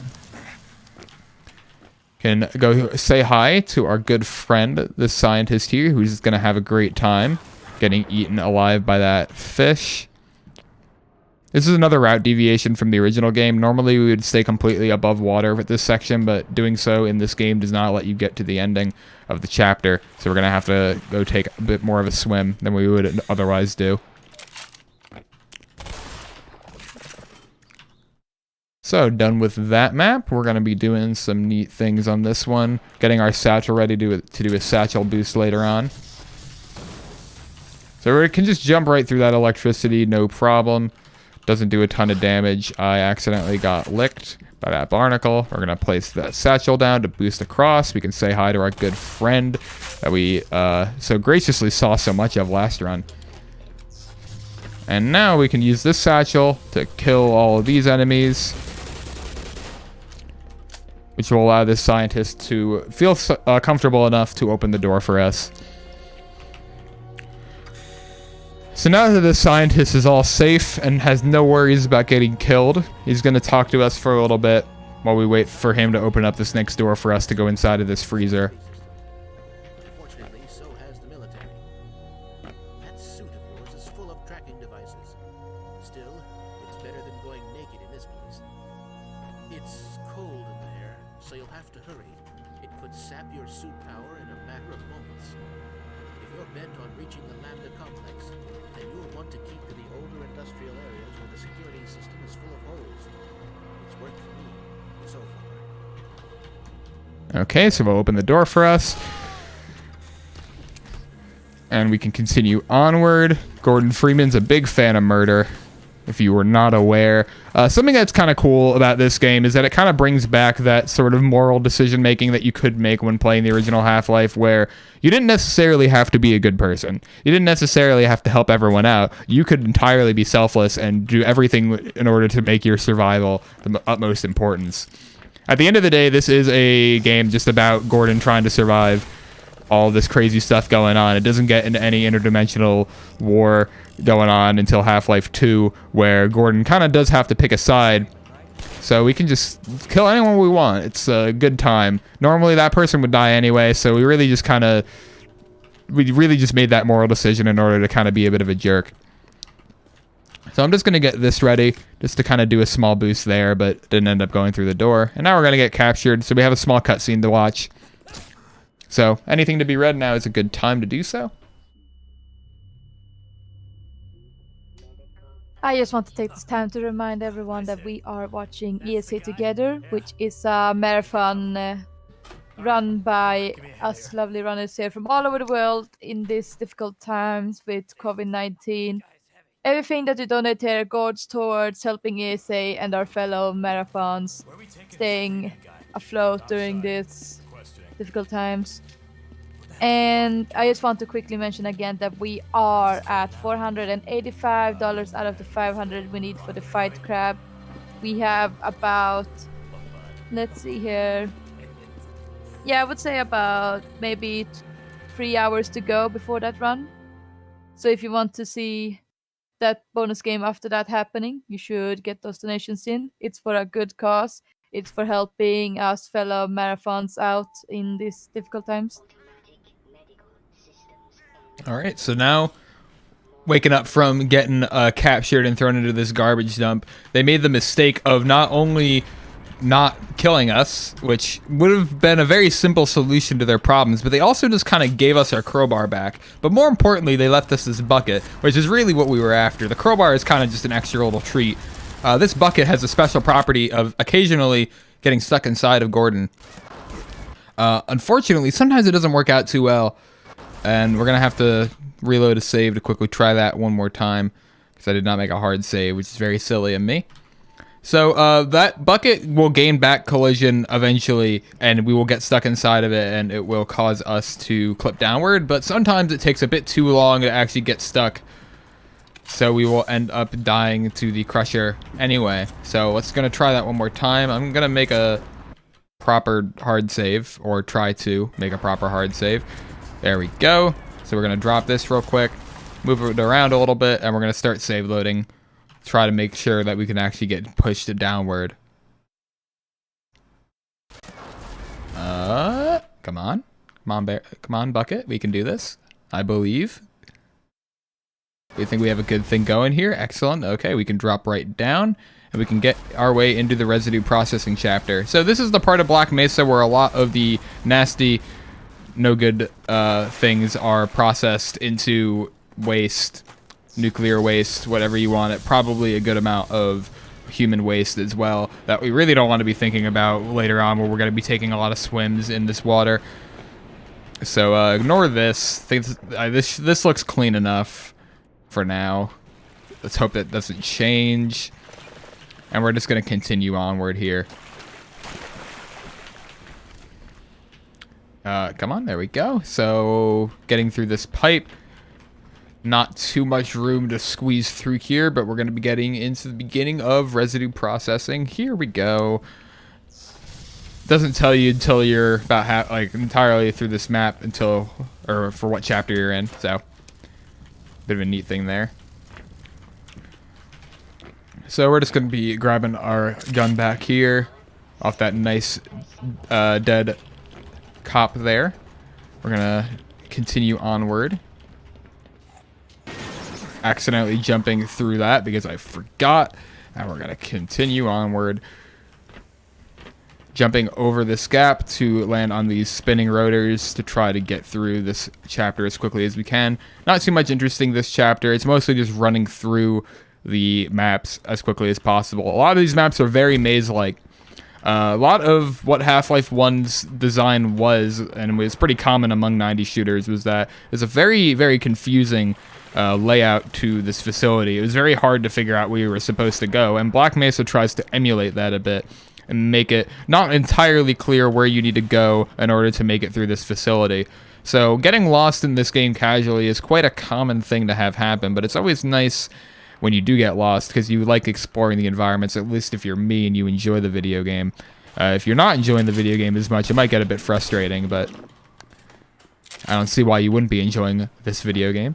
can go say hi to our good friend, this scientist here, who's going to have a great time getting eaten alive by that fish. This is another route deviation from the original game. Normally, we would stay completely above water with this section, but doing so in this game does not let you get to the ending of the chapter. So we're going to have to go take a bit more of a swim than we would otherwise do. So, done with that map. We're going to be doing some neat things on this one. Getting our satchel ready to do a satchel boost later on. So we can just jump right through that electricity, no problem. Doesn't do a ton of damage. I accidentally got licked by that barnacle. We're going to place that satchel down to boost across. We can say hi to our good friend that we so graciously saw so much of last run. And now we can use this satchel to kill all of these enemies, which will allow this scientist to feel comfortable enough to open the door for us. So now that this scientist is all safe and has no worries about getting killed, he's going to talk to us for a little bit while we wait for him to open up this next door for us to go inside of this freezer. Fortunately, so has the military. That suit of yours is full of tracking devices. Still, it's better than going naked in this place. It's cold in there, so you'll have to hurry. It could sap your suit power in a matter of moments. If you're bent on reaching the Lambda complex, then you'll want to keep to the older industrial areas where the security system is full of holes. It's worked for me, so far. Okay, so we'll open the door for us. And we can continue onward. Gordon Freeman's a big fan of murder, if you were not aware. Something that's kind of cool about this game is that it kind of brings back that sort of moral decision making that you could make when playing the original Half-Life, where you didn't necessarily have to be a good person. You didn't necessarily have to help everyone out. You could entirely be selfless and do everything in order to make your survival the utmost importance. At the end of the day, this is a game just about Gordon trying to survive all this crazy stuff going on. It doesn't get into any interdimensional war going on until Half-Life 2, where Gordon kind of does have to pick a side. So we can just kill anyone we want. It's a good time. Normally that person would die anyway, so we really just made that moral decision in order to kind of be a bit of a jerk. So I'm just going to get this ready just to kind of do a small boost there, but didn't end up going through the door. And now we're going to get captured, so we have a small cutscene to watch. So anything to be read now is a good time to do so. I just want to take this time to remind everyone that we are watching ESA Together, which is a marathon run by us lovely runners here from all over the world in these difficult times with COVID-19. Everything that you donate here goes towards helping ESA and our fellow marathons staying afloat during these difficult times. And I just want to quickly mention again that we are at $485 out of the $500 we need for the fight crab. we have about, let's see here. Yeah, I would say about maybe 3 hours to go before that run. So if you want to see that bonus game after that happening, you should get those donations in. It's for a good cause. It's for helping us fellow marathons out in these difficult times. All right, so now waking up from getting captured and thrown into this garbage dump, they made the mistake of not only not killing us, which would have been a very simple solution to their problems, but they also just kind of gave us our crowbar back. But more importantly, they left us this bucket, which is really what we were after. The crowbar is kind of just an extra little treat. This bucket has a special property of occasionally getting stuck inside of Gordon. Unfortunately, sometimes it doesn't work out too well, and we're gonna have to reload a save to quickly try that one more time, because I did not make a hard save, which is very silly of me. So that bucket will gain back collision eventually, and we will get stuck inside of it, and it will cause us to clip downward, but sometimes it takes a bit too long to actually get stuck, so we will end up dying to the crusher anyway. So let's gonna try that one more time. I'm gonna make a proper hard save, or try to make a proper hard save. There we go. So we're gonna drop this real quick, move it around a little bit, and we're gonna start save loading. Try to make sure that we can actually get pushed downward. Come on. Come on, bucket. We can do this. I believe. We think we have a good thing going here. Excellent. Okay, we can drop right down, and we can get our way into the residue processing chapter. So this is the part of Black Mesa where a lot of the nasty, no good things are processed into waste. Nuclear waste, whatever you want it, probably a good amount of human waste as well that we really don't want to be thinking about later on, where we're going to be taking a lot of swims in this water. So ignore this. This looks clean enough for now. Let's hope that doesn't change, and we're just going to continue onward here. Come on, there we go. So getting through this pipe. Not too much room to squeeze through here, but we're going to be getting into the beginning of residue processing. Here we go. Doesn't tell you until you're about entirely through this map, or for what chapter you're in. So, bit of a neat thing there. So we're just going to be grabbing our gun back here off that nice dead cop there. We're going to continue onward. Accidentally jumping through that because I forgot, and we're gonna continue onward, jumping over this gap to land on these spinning rotors to try to get through this chapter as quickly as we can. Not too much interesting this chapter. It's mostly just running through the maps as quickly as possible. A lot of these maps are very maze-like. A lot of what Half-Life 1's design was, and was pretty common among 90s shooters, was that it's a very, very confusing layout to this facility. It was very hard to figure out where you were supposed to go, and Black Mesa tries to emulate that a bit and make it not entirely clear where you need to go in order to make it through this facility. So getting lost in this game casually is quite a common thing to have happen, but it's always nice when you do get lost, because you like exploring the environments, at least if you're me and you enjoy the video game. If you're not enjoying the video game as much, it might get a bit frustrating, but I don't see why you wouldn't be enjoying this video game.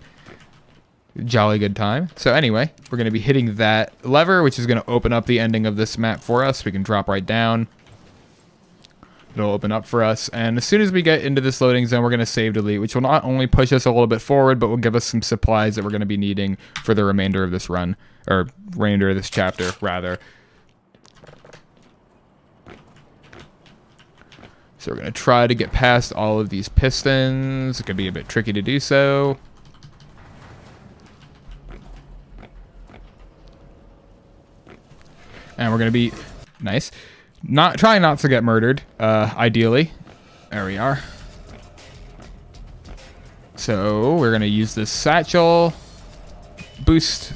Jolly good time. So anyway, we're going to be hitting that lever, which is going to open up the ending of this map for us. We can drop right down. It'll open up for us, and as soon as we get into this loading zone, we're going to save delete, which will not only push us a little bit forward, but will give us some supplies that we're going to be needing for the remainder of this run, or remainder of this chapter, rather. So we're going to try to get past all of these pistons. It could be a bit tricky to do so. And we're going to be nice. Trying not to get murdered, ideally. There we are. So we're going to use this satchel. Boost.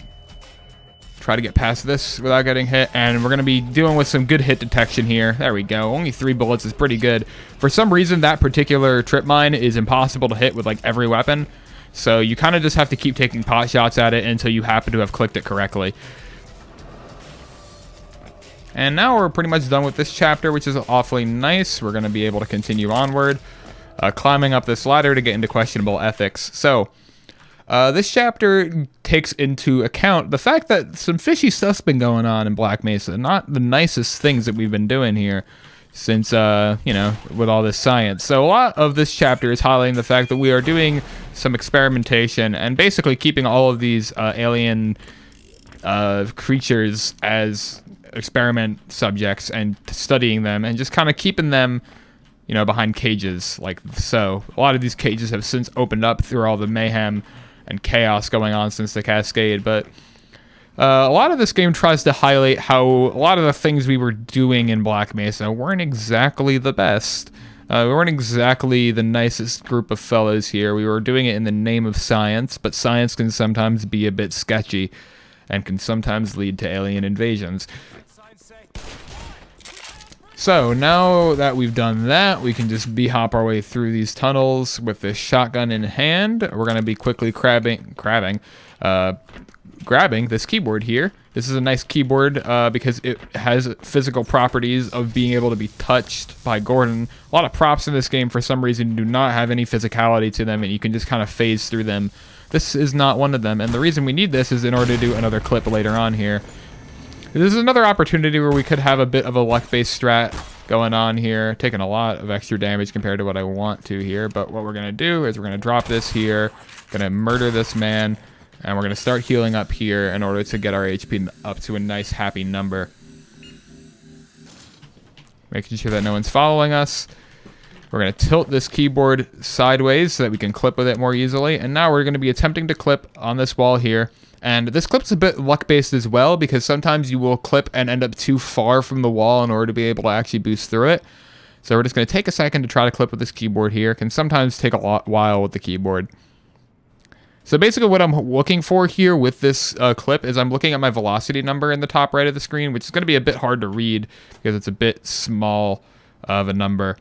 Try to get past this without getting hit. And we're going to be dealing with some good hit detection here. There we go. Only 3 bullets is pretty good. For some reason, that particular trip mine is impossible to hit with like every weapon. So you kind of just have to keep taking pot shots at it until you happen to have clicked it correctly. And now we're pretty much done with this chapter, which is awfully nice. We're going to be able to continue onward, climbing up this ladder to get into questionable ethics. So, this chapter takes into account the fact that some fishy stuff's been going on in Black Mesa. Not the nicest things that we've been doing here since, you know, with all this science. So a lot of this chapter is highlighting the fact that we are doing some experimentation and basically keeping all of these alien creatures as experiment subjects and studying them and just kind of keeping them, you know, behind cages like so. A lot of these cages have since opened up through all the mayhem and chaos going on since the Cascade, but a lot of this game tries to highlight how a lot of the things we were doing in Black Mesa weren't exactly the best. We weren't exactly the nicest group of fellows here. We were doing it in the name of science, but science can sometimes be a bit sketchy and can sometimes lead to alien invasions. So now that we've done that, we can just hop our way through these tunnels with this shotgun in hand. We're going to be quickly grabbing this keyboard here. This is a nice keyboard because it has physical properties of being able to be touched by Gordon. A lot of props in this game for some reason do not have any physicality to them, and you can just kind of phase through them. This is not one of them, and the reason we need this is in order to do another clip later on here. This is another opportunity where we could have a bit of a luck-based strat going on here, taking a lot of extra damage compared to what I want to here, but what we're going to do is we're going to drop this here, going to murder this man, and we're going to start healing up here in order to get our HP up to a nice, happy number. Making sure that no one's following us. We're going to tilt this keyboard sideways so that we can clip with it more easily, and now we're going to be attempting to clip on this wall here. And this clip's a bit luck-based as well, because sometimes you will clip and end up too far from the wall in order to be able to actually boost through it. So we're just going to take a second to try to clip with this keyboard here. It can sometimes take a while with the keyboard. So basically what I'm looking for here with this clip is I'm looking at my velocity number in the top right of the screen, which is going to be a bit hard to read because it's a bit small of a number,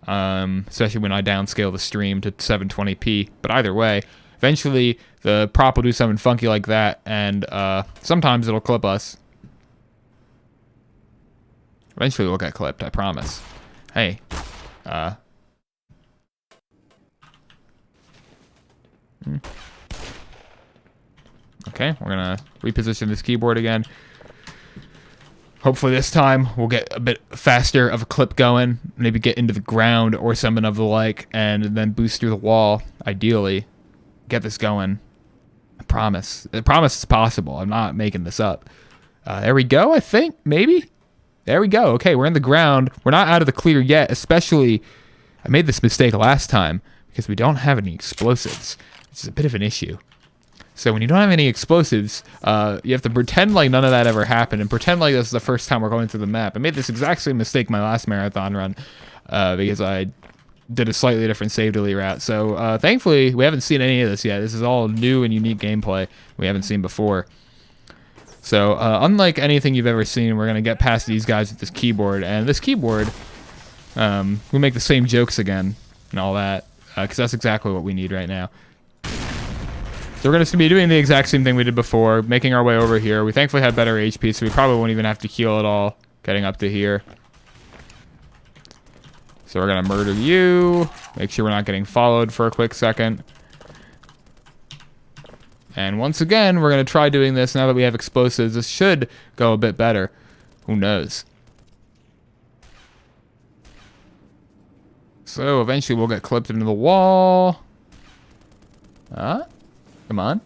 especially when I downscale the stream to 720p. But either way, eventually the prop will do something funky like that, and sometimes it'll clip us. Eventually we'll get clipped, I promise. Hey. Okay, we're gonna reposition this keyboard again. Hopefully this time we'll get a bit faster of a clip going, maybe get into the ground or something of the like, and then boost through the wall, ideally. Get this going. I promise. I promise it's possible. I'm not making this up. There we go, I think, maybe? There we go. Okay, we're in the ground. We're not out of the clear yet, especially, I made this mistake last time, because we don't have any explosives, which is a bit of an issue. So when you don't have any explosives, you have to pretend like none of that ever happened, and pretend like this is the first time we're going through the map. I made this exact same mistake my last marathon run, because I did a slightly different save delete route. So thankfully, we haven't seen any of this yet. This is all new and unique gameplay we haven't seen before. So unlike anything you've ever seen, we're going to get past these guys with this keyboard. And this keyboard, we make the same jokes again and all that, because that's exactly what we need right now. So we're going to be doing the exact same thing we did before, making our way over here. We thankfully had better HP, so we probably won't even have to heal at all getting up to here. So we're going to murder you, make sure we're not getting followed for a quick second. And once again, we're going to try doing this now that we have explosives. This should go a bit better. Who knows? So eventually we'll get clipped into the wall. Come on.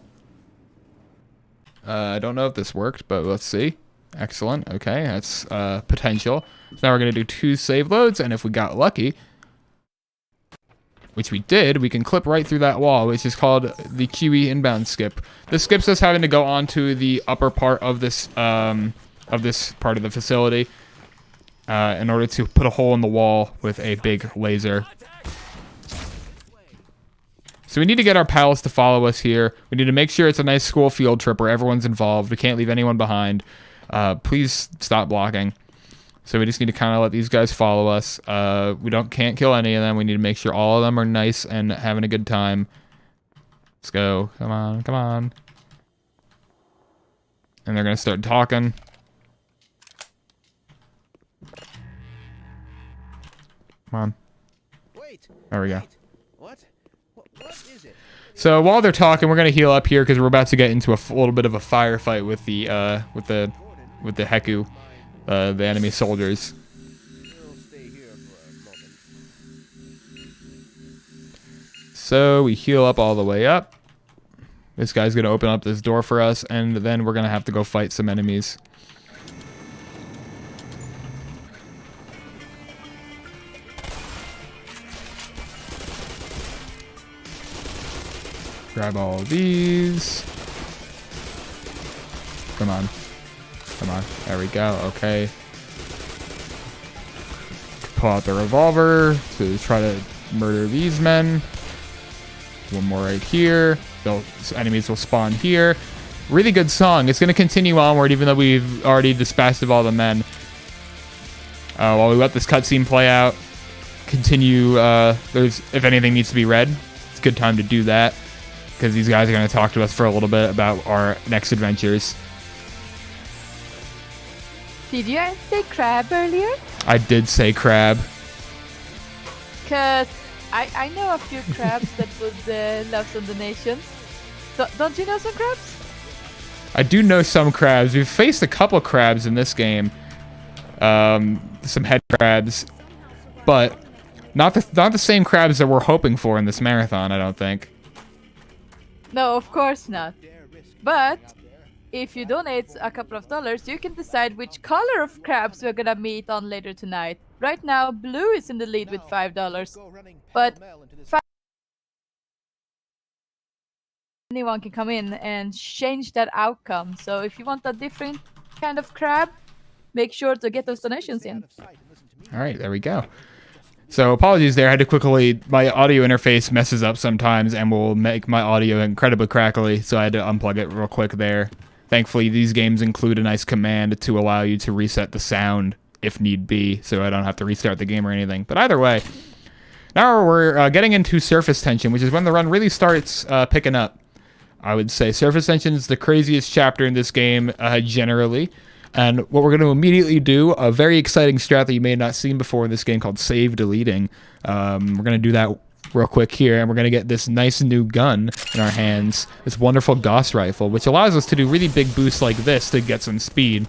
I don't know if this worked, but let's see. Excellent. Okay, that's potential. So now we're going to do 2 save loads, and if we got lucky, which we did, we can clip right through that wall, which is called the QE inbound skip. This skips us having to go onto the upper part of this part of the facility in order to put a hole in the wall with a big laser. So we need to get our pals to follow us here. We need to make sure it's a nice school field trip where everyone's involved. We can't leave anyone behind. Please stop blocking. So we just need to kind of let these guys follow us. We can't kill any of them. We need to make sure all of them are nice and having a good time. Let's go. Come on, come on. And they're going to start talking. Come on. Wait. There we go. Wait. What? What is it? So while they're talking, we're gonna heal up here because we're about to get into a little bit of a firefight with the Heku, the enemy soldiers. We'll stay here for a moment. So we heal up all the way up. This guy's gonna open up this door for us, and then we're gonna have to go fight some enemies. Grab all of these. Come on. Come on. There we go. Okay. Pull out the revolver to try to murder these men. One more right here. Enemies will spawn here. Really good song. It's going to continue onward even though we've already dispatched of all the men. While we let this cutscene play out, continue. If anything needs to be read, it's a good time to do that. Because these guys are going to talk to us for a little bit about our next adventures. Did you say crab earlier? I did say crab. Because I know a few crabs that would love some donations. Don't you know some crabs? I do know some crabs. We've faced a couple crabs in this game. Some head crabs. But not the same crabs that we're hoping for in this marathon, I don't think. No, of course not. But if you donate a couple of dollars, you can decide which color of crabs we're gonna meet on later tonight. Right now, blue is in the lead with $5. But anyone can come in and change that outcome. So if you want a different kind of crab, make sure to get those donations in. All right, there we go. So apologies there. I had to quickly, my audio interface messes up sometimes and will make my audio incredibly crackly. So I had to unplug it real quick there. Thankfully, these games include a nice command to allow you to reset the sound if need be. So I don't have to restart the game or anything. But either way, now we're getting into surface tension, which is when the run really starts picking up. I would say surface tension is the craziest chapter in this game generally. And what we're going to immediately do, a very exciting strat that you may have not seen before in this game called save deleting. We're going to do that real quick here, and we're going to get this nice new gun in our hands, this wonderful Gauss rifle, which allows us to do really big boosts like this to get some speed.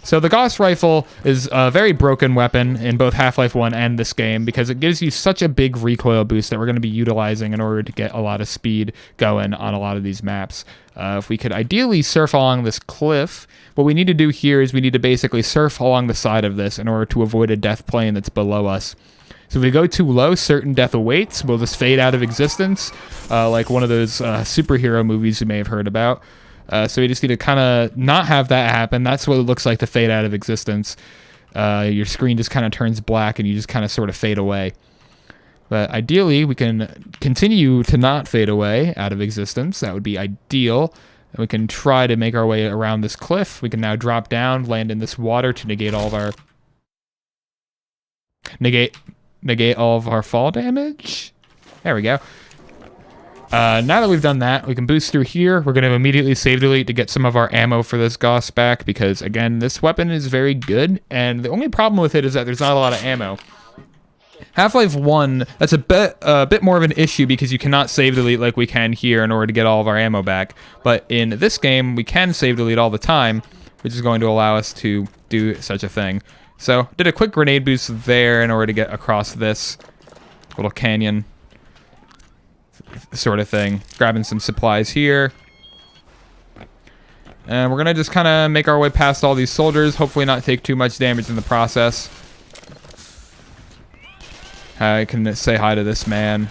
So the Gauss rifle is a very broken weapon in both Half-Life 1 and this game because it gives you such a big recoil boost that we're going to be utilizing in order to get a lot of speed going on a lot of these maps. If we could ideally surf along this cliff, what we need to do here is we need to basically surf along the side of this in order to avoid a death plane that's below us. So if we go too low, certain death awaits. We'll just fade out of existence, like one of those superhero movies you may have heard about. So we just need to kind of not have that happen. That's what it looks like to fade out of existence. Your screen just kind of turns black and you just kind of sort of fade away. But ideally, we can continue to not fade away out of existence. That would be ideal. And we can try to make our way around this cliff. We can now drop down, land in this water to negate all of our... Negate all of our fall damage. There we go. Now that we've done that, we can boost through here. We're going to immediately save delete to get some of our ammo for this Gauss back because, again, this weapon is very good, and the only problem with it is that there's not a lot of ammo. Half-Life 1, that's a bit more of an issue because you cannot save delete like we can here in order to get all of our ammo back. But in this game, we can save delete all the time, which is going to allow us to do such a thing. So, did a quick grenade boost there in order to get across this little canyon sort of thing. Grabbing some supplies here. And we're going to just kind of make our way past all these soldiers, hopefully not take too much damage in the process. I can say hi to this man.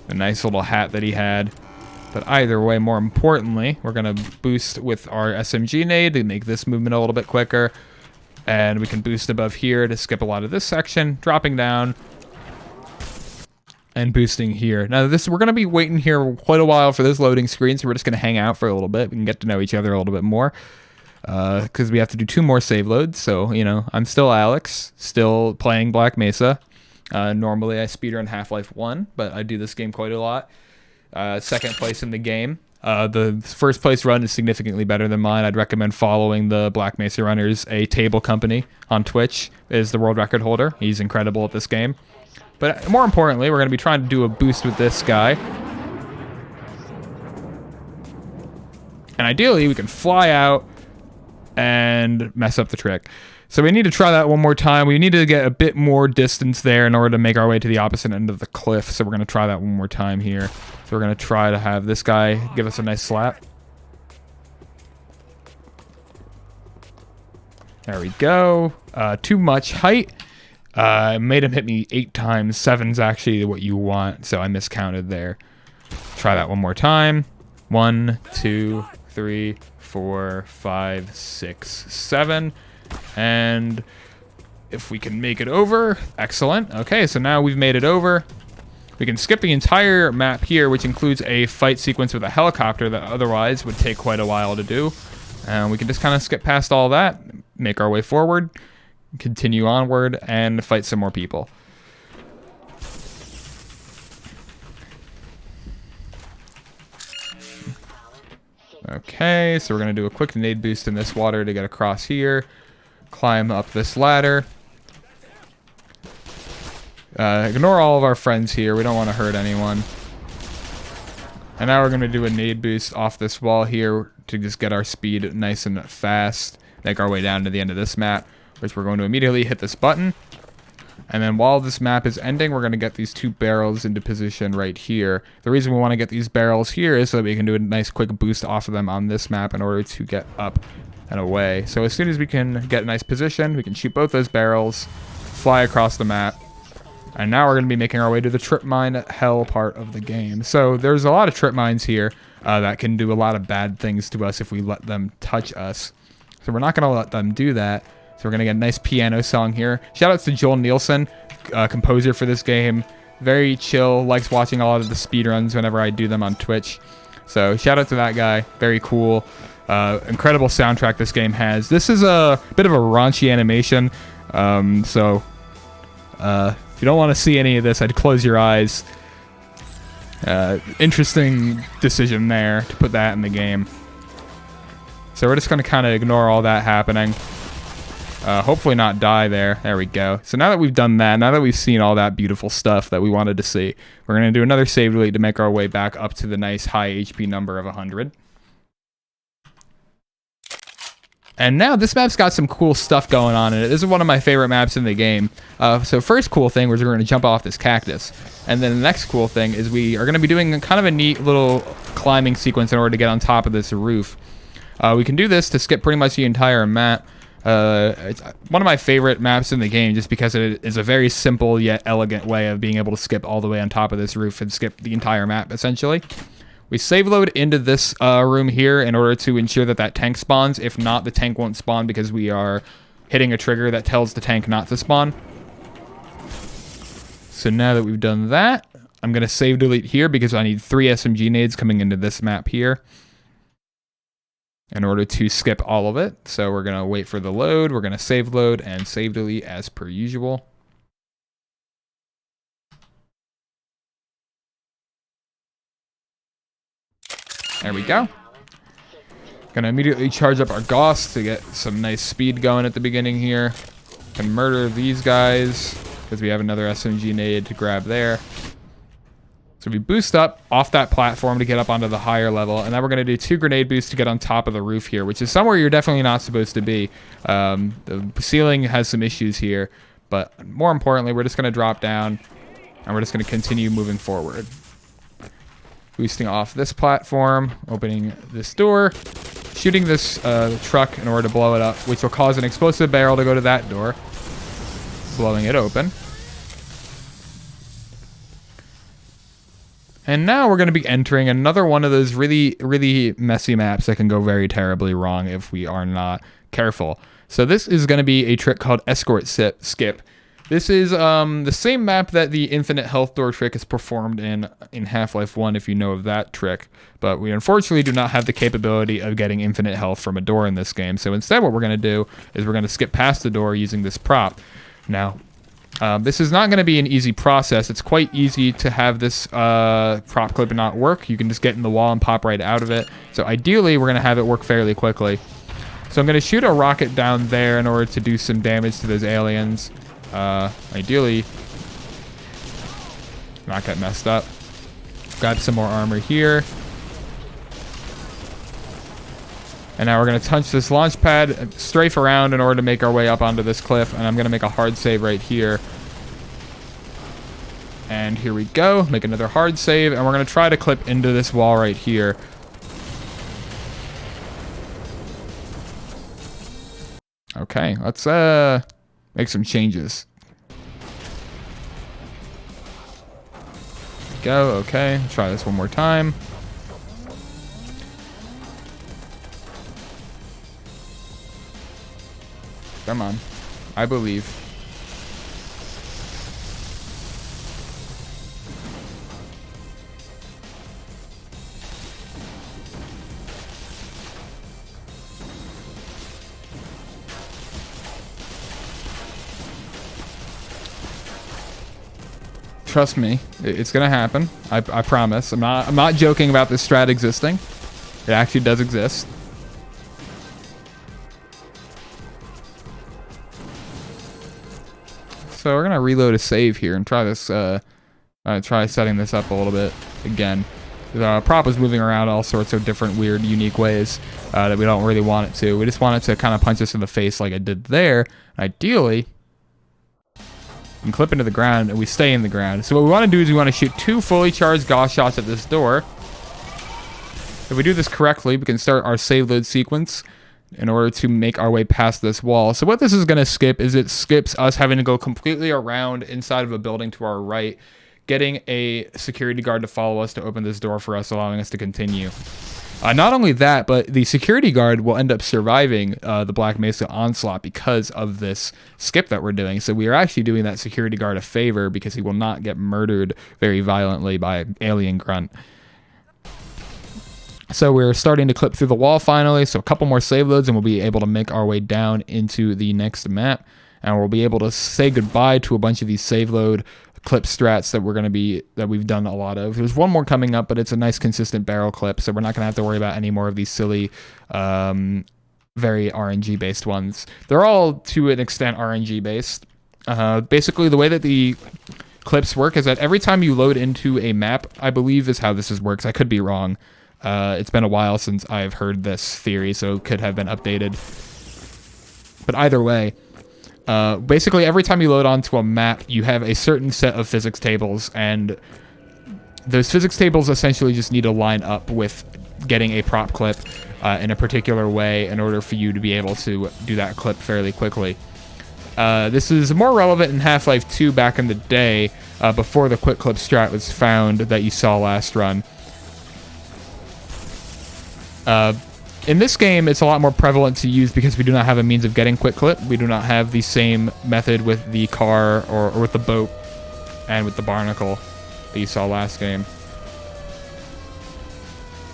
A nice little hat that he had. But either way, more importantly, we're going to boost with our SMG nade to make this movement a little bit quicker. And we can boost above here to skip a lot of this section, dropping down. And boosting here. Now we're going to be waiting here quite a while for this loading screen, so we're just going to hang out for a little bit. We can get to know each other a little bit more. Because we have to do 2 more save loads. So, you know, I'm still Alex, still playing Black Mesa. Normally I speedrun Half-Life 1, but I do this game quite a lot. Second place in the game. The first place run is significantly better than mine. I'd recommend following the Black Mesa Runners, a table company on Twitch, is the world record holder. He's incredible at this game. But more importantly, we're going to be trying to do a boost with this guy. And ideally, we can fly out and mess up the trick. So we need to try that one more time. We need to get a bit more distance there in order to make our way to the opposite end of the cliff. So we're going to try that one more time here. So we're going to try to have this guy give us a nice slap. There we go. Too much height. I made him hit me 8 times. 7's actually what you want, so I miscounted there. Try that one more time. 1, 2, 3, 4, 5, 6, 7. And if we can make it over, excellent. Okay, so now we've made it over. We can skip the entire map here, which includes a fight sequence with a helicopter that otherwise would take quite a while to do. And we can just kind of skip past all that, make our way forward, continue onward, and fight some more people. Okay, so we're going to do a quick nade boost in this water to get across here. Climb up this ladder. Ignore all of our friends here. We don't want to hurt anyone. And now we're going to do a nade boost off this wall here to just get our speed nice and fast. Make our way down to the end of this map, which we're going to immediately hit this button. And then while this map is ending, we're going to get these 2 barrels into position right here. The reason we want to get these barrels here is so that we can do a nice quick boost off of them on this map in order to get up and away. So as soon as we can get a nice position, we can shoot both those barrels, fly across the map. And now we're going to be making our way to the trip mine hell part of the game. So there's a lot of trip mines here that can do a lot of bad things to us if we let them touch us. So we're not going to let them do that. So we're going to get a nice piano song here. Shoutouts to Joel Nielsen, composer for this game. Very chill, likes watching a lot of the speedruns whenever I do them on Twitch. So shout out to that guy, very cool. Incredible soundtrack this game has. This is a bit of a raunchy animation. So if you don't want to see any of this, I'd close your eyes. Interesting decision there to put that in the game. So we're just going to kind of ignore all that happening. Hopefully not die there. There we go. So now that we've done that, now that we've seen all that beautiful stuff that we wanted to see, we're going to do another save delete to make our way back up to the nice high HP number of 100. And now this map's got some cool stuff going on in it. This is one of my favorite maps in the game. So first cool thing was we're going to jump off this cactus. And then the next cool thing is we are going to be doing kind of a neat little climbing sequence in order to get on top of this roof. We can do this to skip pretty much the entire map. It's one of my favorite maps in the game just because it is a very simple yet elegant way of being able to skip all the way on top of this roof and skip the entire map essentially. We save load into this room here in order to ensure that that tank spawns. If not, the tank won't spawn because we are hitting a trigger that tells the tank not to spawn. So now that we've done that, I'm going to save delete here because I need 3 SMG nades coming into this map here in order to skip all of it. So we're going to wait for the load. We're going to save load and save delete as per usual. There we go. Gonna immediately charge up our Gauss to get some nice speed going at the beginning here. Can murder these guys because we have another SMG nade to grab there. So we boost up off that platform to get up onto the higher level, and then we're gonna do 2 grenade boosts to get on top of the roof here, which is somewhere you're definitely not supposed to be. The ceiling has some issues here, but more importantly, we're just gonna drop down and we're just gonna continue moving forward. Boosting off this platform, opening this door, shooting this truck in order to blow it up, which will cause an explosive barrel to go to that door, blowing it open. And now we're going to be entering another one of those really, really messy maps that can go very terribly wrong if we are not careful. So this is going to be a trick called Escort Skip. This is the same map that the infinite health door trick is performed in Half-Life 1, if you know of that trick. But we unfortunately do not have the capability of getting infinite health from a door in this game. So instead what we're going to do is we're going to skip past the door using this prop. Now, This is not going to be an easy process. It's quite easy to have this prop clip not work. You can just get in the wall and pop right out of it. So ideally, we're going to have it work fairly quickly. So I'm going to shoot a rocket down there in order to do some damage to those aliens. Ideally, not get messed up. Grab some more armor here. And now we're going to touch this launch pad, strafe around in order to make our way up onto this cliff. And I'm going to make a hard save right here. And here we go. Make another hard save. And we're going to try to clip into this wall right here. Okay, let's make some changes. Go, okay. Try this one more time. Come on. I believe. Trust me, it's gonna happen. I promise. I'm not joking about this strat existing. It actually does exist. So we're gonna reload a save here and try this. Try setting this up a little bit again. The prop is moving around all sorts of different weird, unique ways that we don't really want it to. We just want it to kind of punch us in the face like it did there. Ideally, we can clip into the ground and we stay in the ground. So what we want to do is we want to shoot 2 fully charged Gauss shots at this door. If we do this correctly, we can start our save load sequence in order to make our way past this wall. So what this is going to skip is it skips us having to go completely around inside of a building to our right, getting a security guard to follow us to open this door for us, allowing us to continue. Not only that, but the security guard will end up surviving the Black Mesa onslaught because of this skip that we're doing. So we are actually doing that security guard a favor because he will not get murdered very violently by Alien Grunt. So we're starting to clip through the wall finally. So a couple more save loads and we'll be able to make our way down into the next map. And we'll be able to say goodbye to a bunch of these save load clip strats that we've done a lot of. There's one more coming up, but it's a nice consistent barrel clip, so we're not going to have to worry about any more of these silly, very RNG based ones. They're all to an extent RNG based. Basically, the way that the clips work is that every time you load into a map, I believe is how this works. I could be wrong. It's been a while since I've heard this theory, so it could have been updated. But either way, basically every time you load onto a map, you have a certain set of physics tables, and those physics tables essentially just need to line up with getting a prop clip in a particular way in order for you to be able to do that clip fairly quickly. This is more relevant in Half-Life 2 back in the day, before the quick clip strat was found that you saw last run. In this game, it's a lot more prevalent to use because we do not have a means of getting quick clip. We do not have the same method with the car or with the boat and with the barnacle that you saw last game.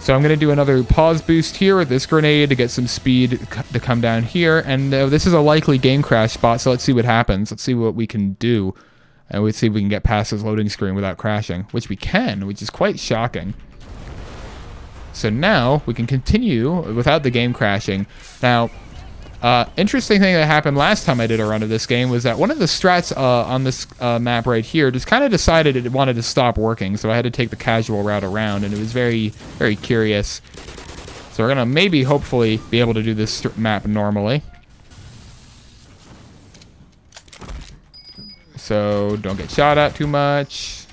So I'm going to do another pause boost here with this grenade to get some speed to come down here. And this is a likely game crash spot, so let's see what happens. Let's see what we can do. And let's see if we can get past this loading screen without crashing, which we can, which is quite shocking. So now we can continue without the game crashing. Now, interesting thing that happened last time I did a run of this game was that one of the strats on this map right here just kind of decided it wanted to stop working. So I had to take the casual route around, and it was very, very curious. So we're going to maybe, hopefully, be able to do this map normally. So don't get shot at too much.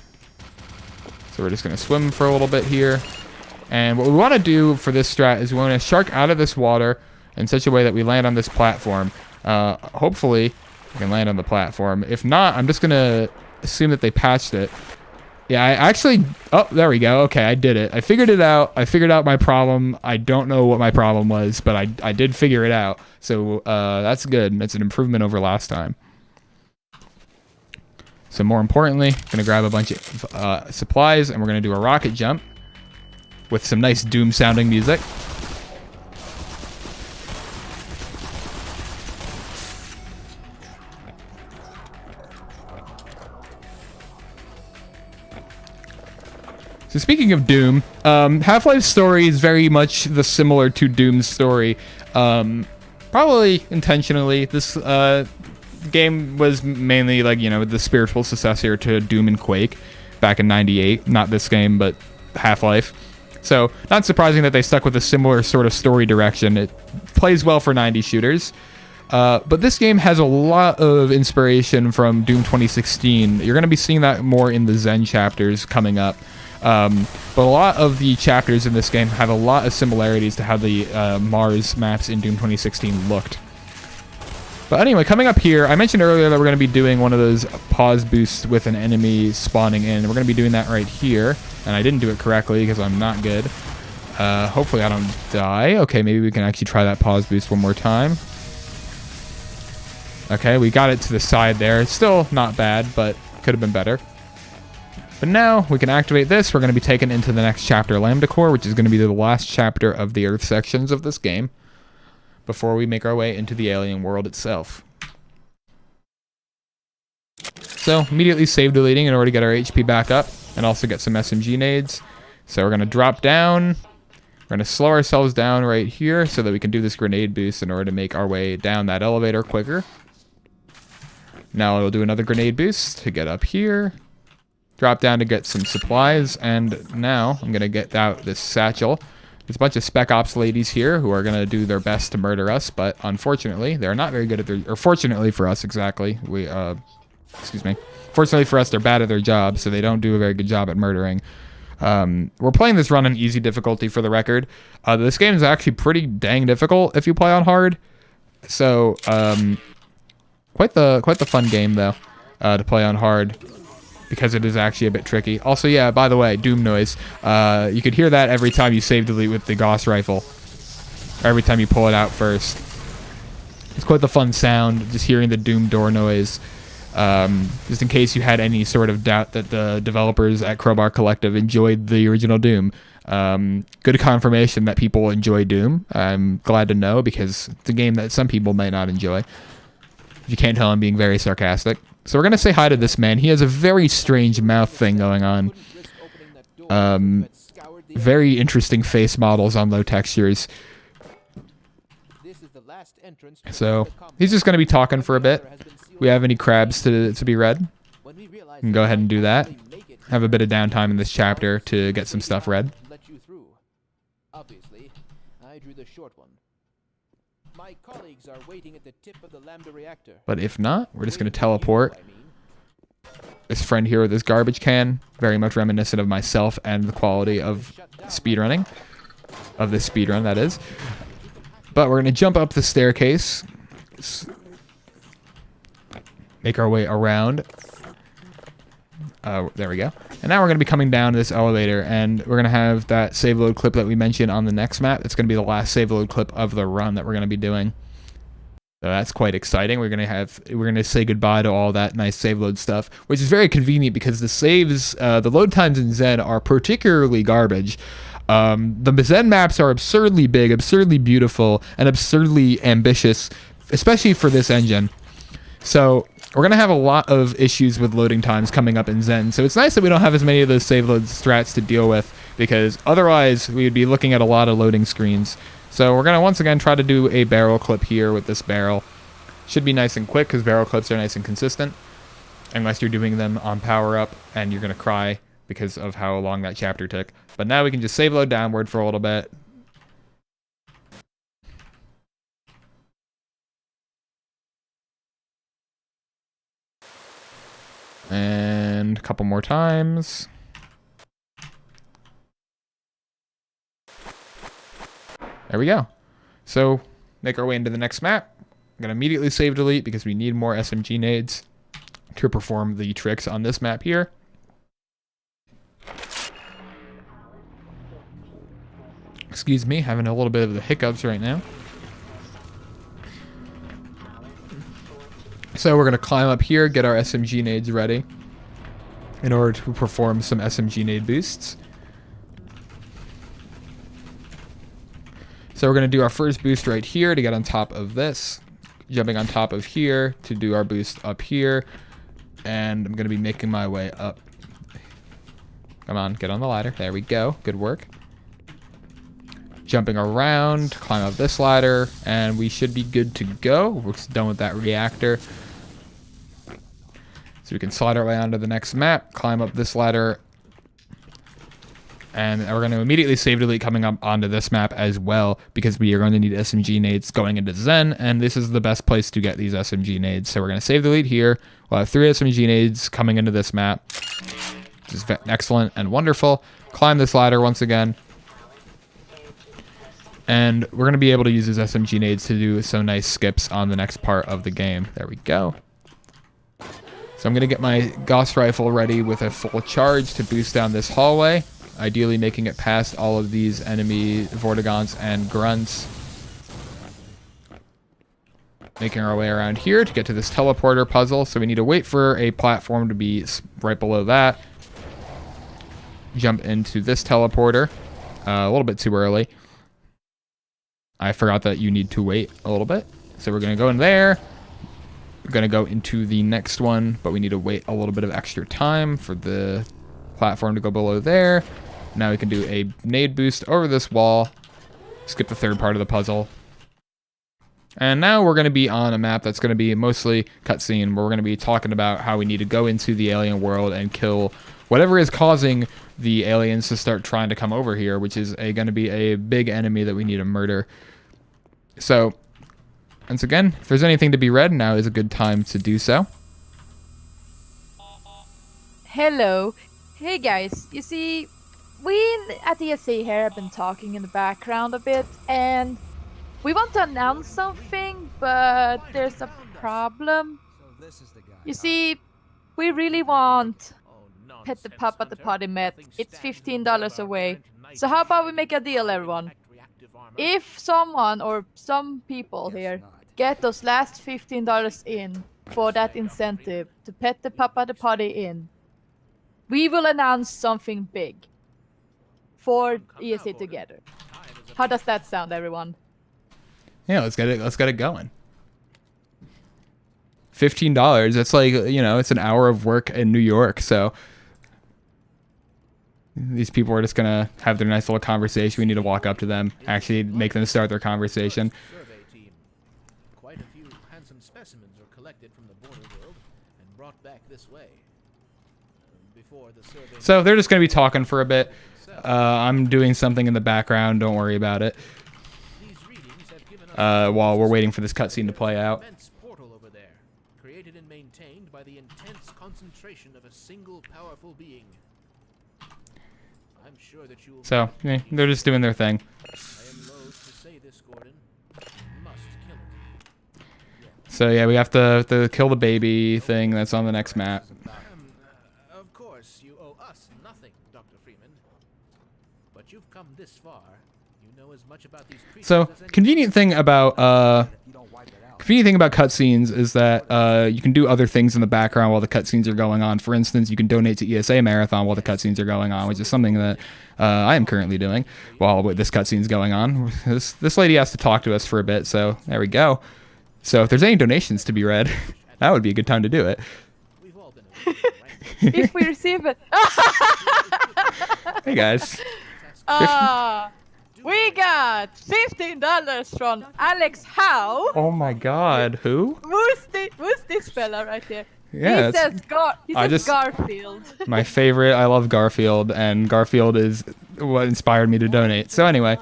So we're just going to swim for a little bit here. And what we want to do for this strat is we want to shark out of this water in such a way that we land on this platform. Hopefully, we can land on the platform. If not, I'm just going to assume that they patched it. Yeah, I actually... Oh, there we go. Okay, I did it. I figured it out. I figured out my problem. I don't know what my problem was, but I did figure it out. So that's good. That's an improvement over last time. So more importantly, I'm going to grab a bunch of supplies, and we're going to do a rocket jump with some nice Doom-sounding music. So speaking of Doom, Half-Life's story is very much similar to Doom's story. Probably intentionally. This game was mainly like, you know, the spiritual successor to Doom and Quake back in '98. Not this game, but Half-Life. So not surprising that they stuck with a similar sort of story direction. It plays well for '90s shooters. But this game has a lot of inspiration from Doom 2016. You're going to be seeing that more in the Zen chapters coming up. But a lot of the chapters in this game have a lot of similarities to how the Mars maps in Doom 2016 looked. But anyway, coming up here, I mentioned earlier that we're going to be doing one of those pause boosts with an enemy spawning in. We're going to be doing that right here. And I didn't do it correctly because I'm not good. Hopefully I don't die. Okay, maybe we can actually try that pause boost one more time. Okay, we got it to the side there. It's still not bad, but could have been better. But now we can activate this. We're going to be taken into the next chapter, Lambda Core, which is going to be the last chapter of the Earth sections of this game before we make our way into the alien world itself. So immediately save deleting in order to get our HP back up and also get some SMG nades. So we're going to drop down. We're going to slow ourselves down right here so that we can do this grenade boost in order to make our way down that elevator quicker. Now we'll do another grenade boost to get up here. Drop down to get some supplies, and now I'm going to get out this satchel. There's a bunch of Spec Ops ladies here who are going to do their best to murder us, but unfortunately, they're not very good at their... Or fortunately for us, exactly. Excuse me. Fortunately for us, they're bad at their job, so they don't do a very good job at murdering. We're playing this run on easy difficulty for the record. This game is actually pretty dang difficult if you play on hard. So, quite the fun game, though, to play on hard. Because it is actually a bit tricky. Also, yeah, by the way, Doom noise. You could hear that every time you save delete with the Gauss rifle. Or every time you pull it out first. It's quite the fun sound, just hearing the Doom door noise. Just in case you had any sort of doubt that the developers at Crowbar Collective enjoyed the original Doom. Good confirmation that people enjoy Doom. I'm glad to know, because it's a game that some people might not enjoy. If you can't tell, I'm being very sarcastic. So we're going to say hi to this man. He has a very strange mouth thing going on. Very interesting face models on low textures. So he's just going to be talking for a bit. We have any crabs to be read? We can go ahead and do that. Have a bit of downtime in this chapter to get some stuff read. Obviously, I drew the short one. My colleagues are waiting at the tip of the Lambda reactor. But if not, we're just going to teleport. This friend here with this garbage can, very much reminiscent of myself and the quality of speedrunning. Of this speedrun, that is. But we're going to jump up the staircase. Make our way around. There we go. And now we're going to be coming down this elevator, and we're going to have that save load clip that we mentioned on the next map. It's going to be the last save load clip of the run that we're going to be doing. So that's quite exciting. We're going to say goodbye to all that nice save load stuff, which is very convenient because the saves, the load times in Zen are particularly garbage. The Zen maps are absurdly big, absurdly beautiful, and absurdly ambitious, especially for this engine. So we're going to have a lot of issues with loading times coming up in Zen. So it's nice that we don't have as many of those save load strats to deal with, because otherwise we would be looking at a lot of loading screens. So we're going to once again try to do a barrel clip here with this barrel. Should be nice and quick because barrel clips are nice and consistent. Unless you're doing them on power up and you're going to cry because of how long that chapter took. But now we can just save load downward for a little bit. And a couple more times. There we go. So, make our way into the next map. I'm going to immediately save delete because we need more SMG nades to perform the tricks on this map here. Excuse me, having a little bit of the hiccups right now. So we're going to climb up here, get our SMG nades ready in order to perform some SMG nade boosts. So we're going to do our first boost right here to get on top of this. Jumping on top of here to do our boost up here. And I'm going to be making my way up. Come on, get on the ladder. There we go. Good work. Jumping around, climb up this ladder, and we should be good to go. We're done with that reactor. So we can slide our way onto the next map, climb up this ladder, and we're going to immediately save delete coming up onto this map as well, because we are going to need SMG nades going into Zen, and this is the best place to get these SMG nades. So we're going to save delete here. We'll have 3 SMG nades coming into this map, which is excellent and wonderful. Climb this ladder once again. And we're going to be able to use these SMG nades to do some nice skips on the next part of the game. There we go. So I'm going to get my Gauss rifle ready with a full charge to boost down this hallway, ideally making it past all of these enemy Vortigons and Grunts. Making our way around here to get to this teleporter puzzle. So we need to wait for a platform to be right below that. Jump into this teleporter. A little bit too early. I forgot that you need to wait a little bit. So we're going to go in there. We're going to go into the next one, but we need to wait a little bit of extra time for the platform to go below there. Now we can do a nade boost over this wall. Skip the third part of the puzzle. And now we're going to be on a map that's going to be mostly cutscene, where we're going to be talking about how we need to go into the alien world and kill whatever is causing the aliens to start trying to come over here, which is going to be a big enemy that we need to murder. So, once again, if there's anything to be read, now is a good time to do so. Hello. Hey guys, you see, we at ESA here have been talking in the background a bit, and we want to announce something, but there's a problem. You see, we really want Pet the Pup at the Party Met. It's $15 away. So how about we make a deal, everyone? If someone or some people here get those last $15 in for that incentive to Pet the Pup at the Party in, we will announce something big for ESA Together. How does that sound, everyone? Yeah, let's get it going. $15. That's like, you know, it's an hour of work in New York. So these people are just gonna have their nice little conversation. We need to walk up to them, actually make them start their conversation. Survey team. Quite a few handsome specimens were collected from the border world and brought back this way. Before the survey. So they're just gonna be talking for a bit. I'm doing something in the background. Don't worry about it. These readings have given us While we're waiting for this cutscene to play out. immense portal over there, created and maintained by the intense concentration of a single powerful being. I'm sure that you will. So they're just doing their thing. I am loath to say this, Gordon. You must kill it. So yeah, we have to kill the baby thing that's on the next map. Of course, you owe us nothing, Dr. Freeman. But you've come this far. You know as much about these creatures So as convenient thing about cutscenes is that you can do other things in the background while the cutscenes are going on. For instance, you can donate to ESA Marathon while the cutscenes are going on, which is something that I am currently doing while this cutscene's going on. This lady has to talk to us for a bit, so there we go. So if there's any donations to be read, that would be a good time to do it. we've all been away, right? If we receive it. Hey guys. We got $15 from alexh0w. Oh my God, who? Who's this fella right here? Yeah, he says, just- Garfield. My favorite. I love Garfield, and Garfield is what inspired me to donate. So anyway,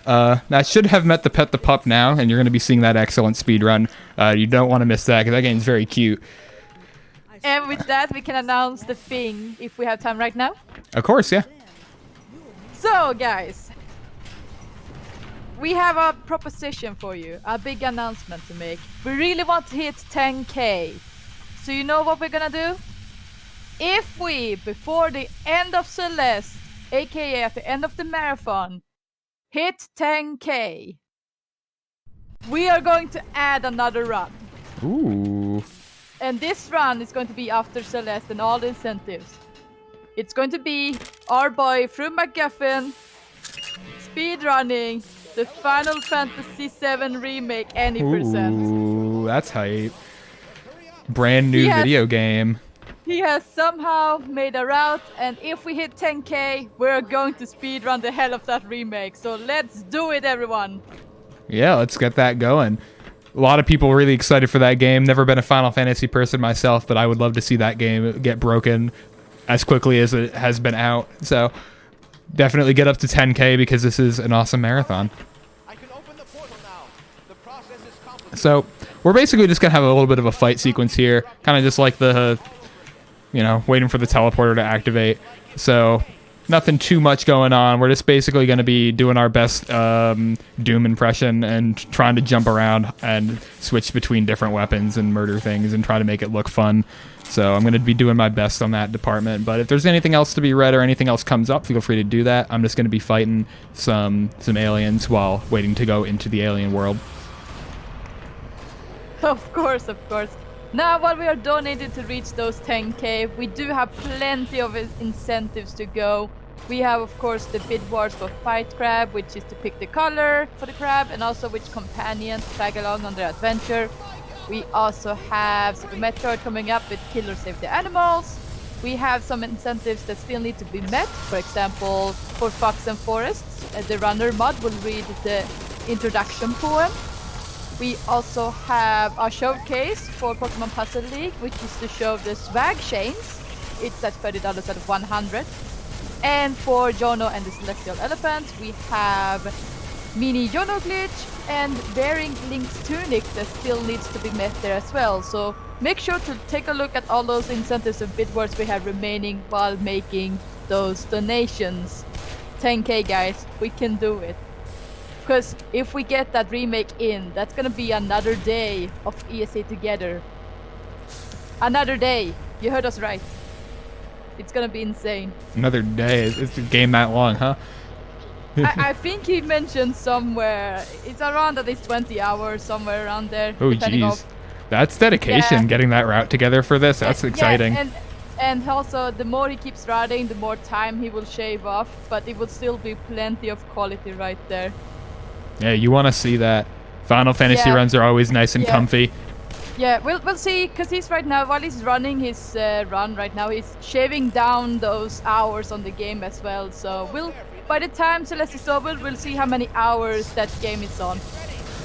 that should have met the Pet the Pup now, and you're going to be seeing that excellent speedrun. You don't want to miss that, because that game's very cute. And with that, we can announce the thing if we have time right now. Of course, yeah. So, guys, we have a proposition for you, a big announcement to make. We really want to hit 10K. So you know what we're gonna do? If we, before the end of Celeste, aka at the end of the marathon, hit 10K, we are going to add another run. Ooh. And this run is going to be after Celeste and all the incentives. It's going to be our boy Fru McGuffin speedrunning the Final Fantasy VII Remake any percent. Ooh, that's hype. Brand new Yes. video game. He has somehow made a route, and if we hit 10k, we're going to speedrun the hell of that remake. So let's do it, everyone. Yeah, let's get that going. A lot of people really excited for that game. Never been a Final Fantasy person myself, but I would love to see that game get broken as quickly as it has been out. So definitely get up to 10k because this is an awesome marathon. I can open the portal now. The process is complicated. So we're basically just gonna have a little bit of a fight sequence here, kind of just like the, you know, waiting for the teleporter to activate. So nothing too much going on. We're just basically going to be doing our best Doom impression and trying to jump around and switch between different weapons and murder things and try to make it look fun. So I'm going to be doing my best on that department. But if there's anything else to be read or anything else comes up, feel free to do that. I'm just going to be fighting some aliens while waiting to go into the alien world. Of course, of course. Now, while we are donated to reach those 10k, we do have plenty of incentives to go. We have, of course, the bid wars for Fight Crab, which is to pick the color for the crab, and also which companion to tag along on their adventure. We also have Super Metroid coming up with Kill or Save the Animals. We have some incentives that still need to be met. For example, for Fox and Forests, the runner mod will read the introduction poem. We also have our showcase for Pokemon Puzzle League, which is to show the swag chains. It's at $30 out of 100. And for Jono and the Celestial Elephants, we have Mini Jono Glitch and Bearing Link's Tunic that still needs to be met there as well. So make sure to take a look at all those incentives and bid words we have remaining while making those donations. 10k guys, we can do it. Because if we get that remake in, that's gonna be another day of ESA Together. Another day. You heard us right. It's gonna be insane. Another day. It's a game that long, huh? I think he mentioned somewhere, it's around at least 20 hours, somewhere around there. Oh, depending jeez. on- That's dedication, Yeah. getting that route together for this. That's exciting. Yeah, and also, the more he keeps riding, the more time he will shave off, but it will still be plenty of quality right there. Yeah, you want to see that. Final Fantasy Yeah. runs are always nice and Yeah. comfy. Yeah, we'll see, because he's right now, while he's running his run right now, he's shaving down those hours on the game as well. So by the time Celeste is over, we'll see how many hours that game is on.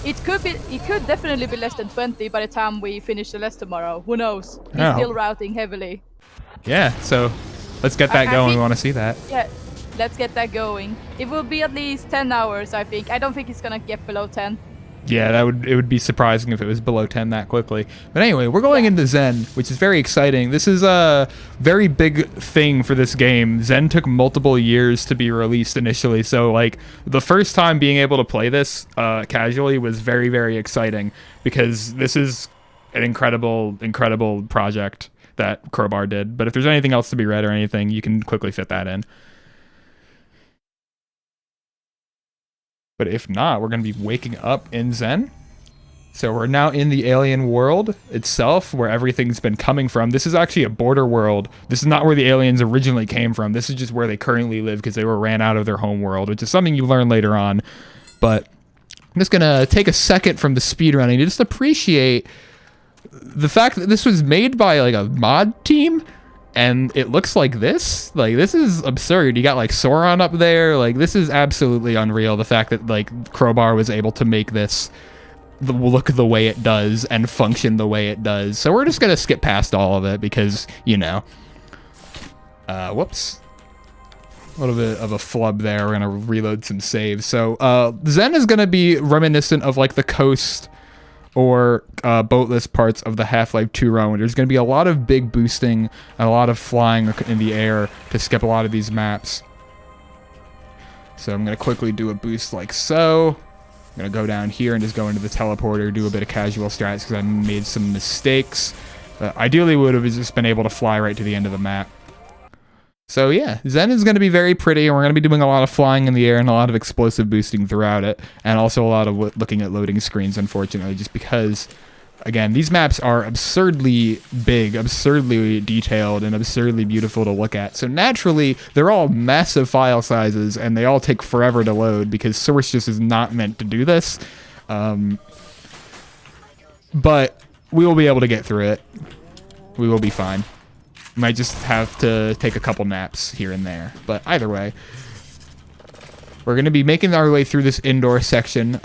It could definitely be less than 20 by the time we finish Celeste tomorrow. Who knows? He's Oh. still routing heavily. Yeah, so let's get that I going. think- We want to see that. Yeah, let's get that going. It will be at least 10 hours, I think. I don't think it's gonna get below 10. Yeah, it would be surprising if it was below 10 that quickly. But anyway, we're going into Zen, which is very exciting. This is a very big thing for this game. Zen took multiple years to be released initially, so like the first time being able to play this casually was very, very exciting because this is an incredible project that Crowbar did. But if there's anything else to be read or anything, you can quickly fit that in. But if not, we're going to be waking up in Zen. So we're now in the alien world itself, where everything's been coming from. This is actually a border world. This is not where the aliens originally came from. This is just where they currently live because they were ran out of their home world, which is something you learn later on. But I'm just going to take a second from the speedrunning to just appreciate the fact that this was made by like a mod team. And it looks like this. Like, this is absurd. You got, like, Sauron up there. Like, this is absolutely unreal. The fact that, like, Crowbar was able to make this look the way it does and function the way it does. So we're just going to skip past all of it because, you know. Whoops. A little bit of a flub there. We're going to reload some saves. So, Zen is going to be reminiscent of, like, the coast or boatless parts of the Half-Life 2 run. There's going to be a lot of big boosting and a lot of flying in the air to skip a lot of these maps. So I'm going to quickly do a boost like so. I'm going to go down here and just go into the teleporter, do a bit of casual strats because I made some mistakes. Ideally, would have just been able to fly right to the end of the map. So yeah, Zen is going to be very pretty, and we're going to be doing a lot of flying in the air and a lot of explosive boosting throughout it, and also a lot of looking at loading screens, unfortunately, just because, again, these maps are absurdly big, absurdly detailed, and absurdly beautiful to look at. So naturally, they're all massive file sizes, and they all take forever to load because Source just is not meant to do this. But we will be able to get through it. We will be fine. Might just have to take a couple naps here and there. But either way, we're going to be making our way through this indoor section.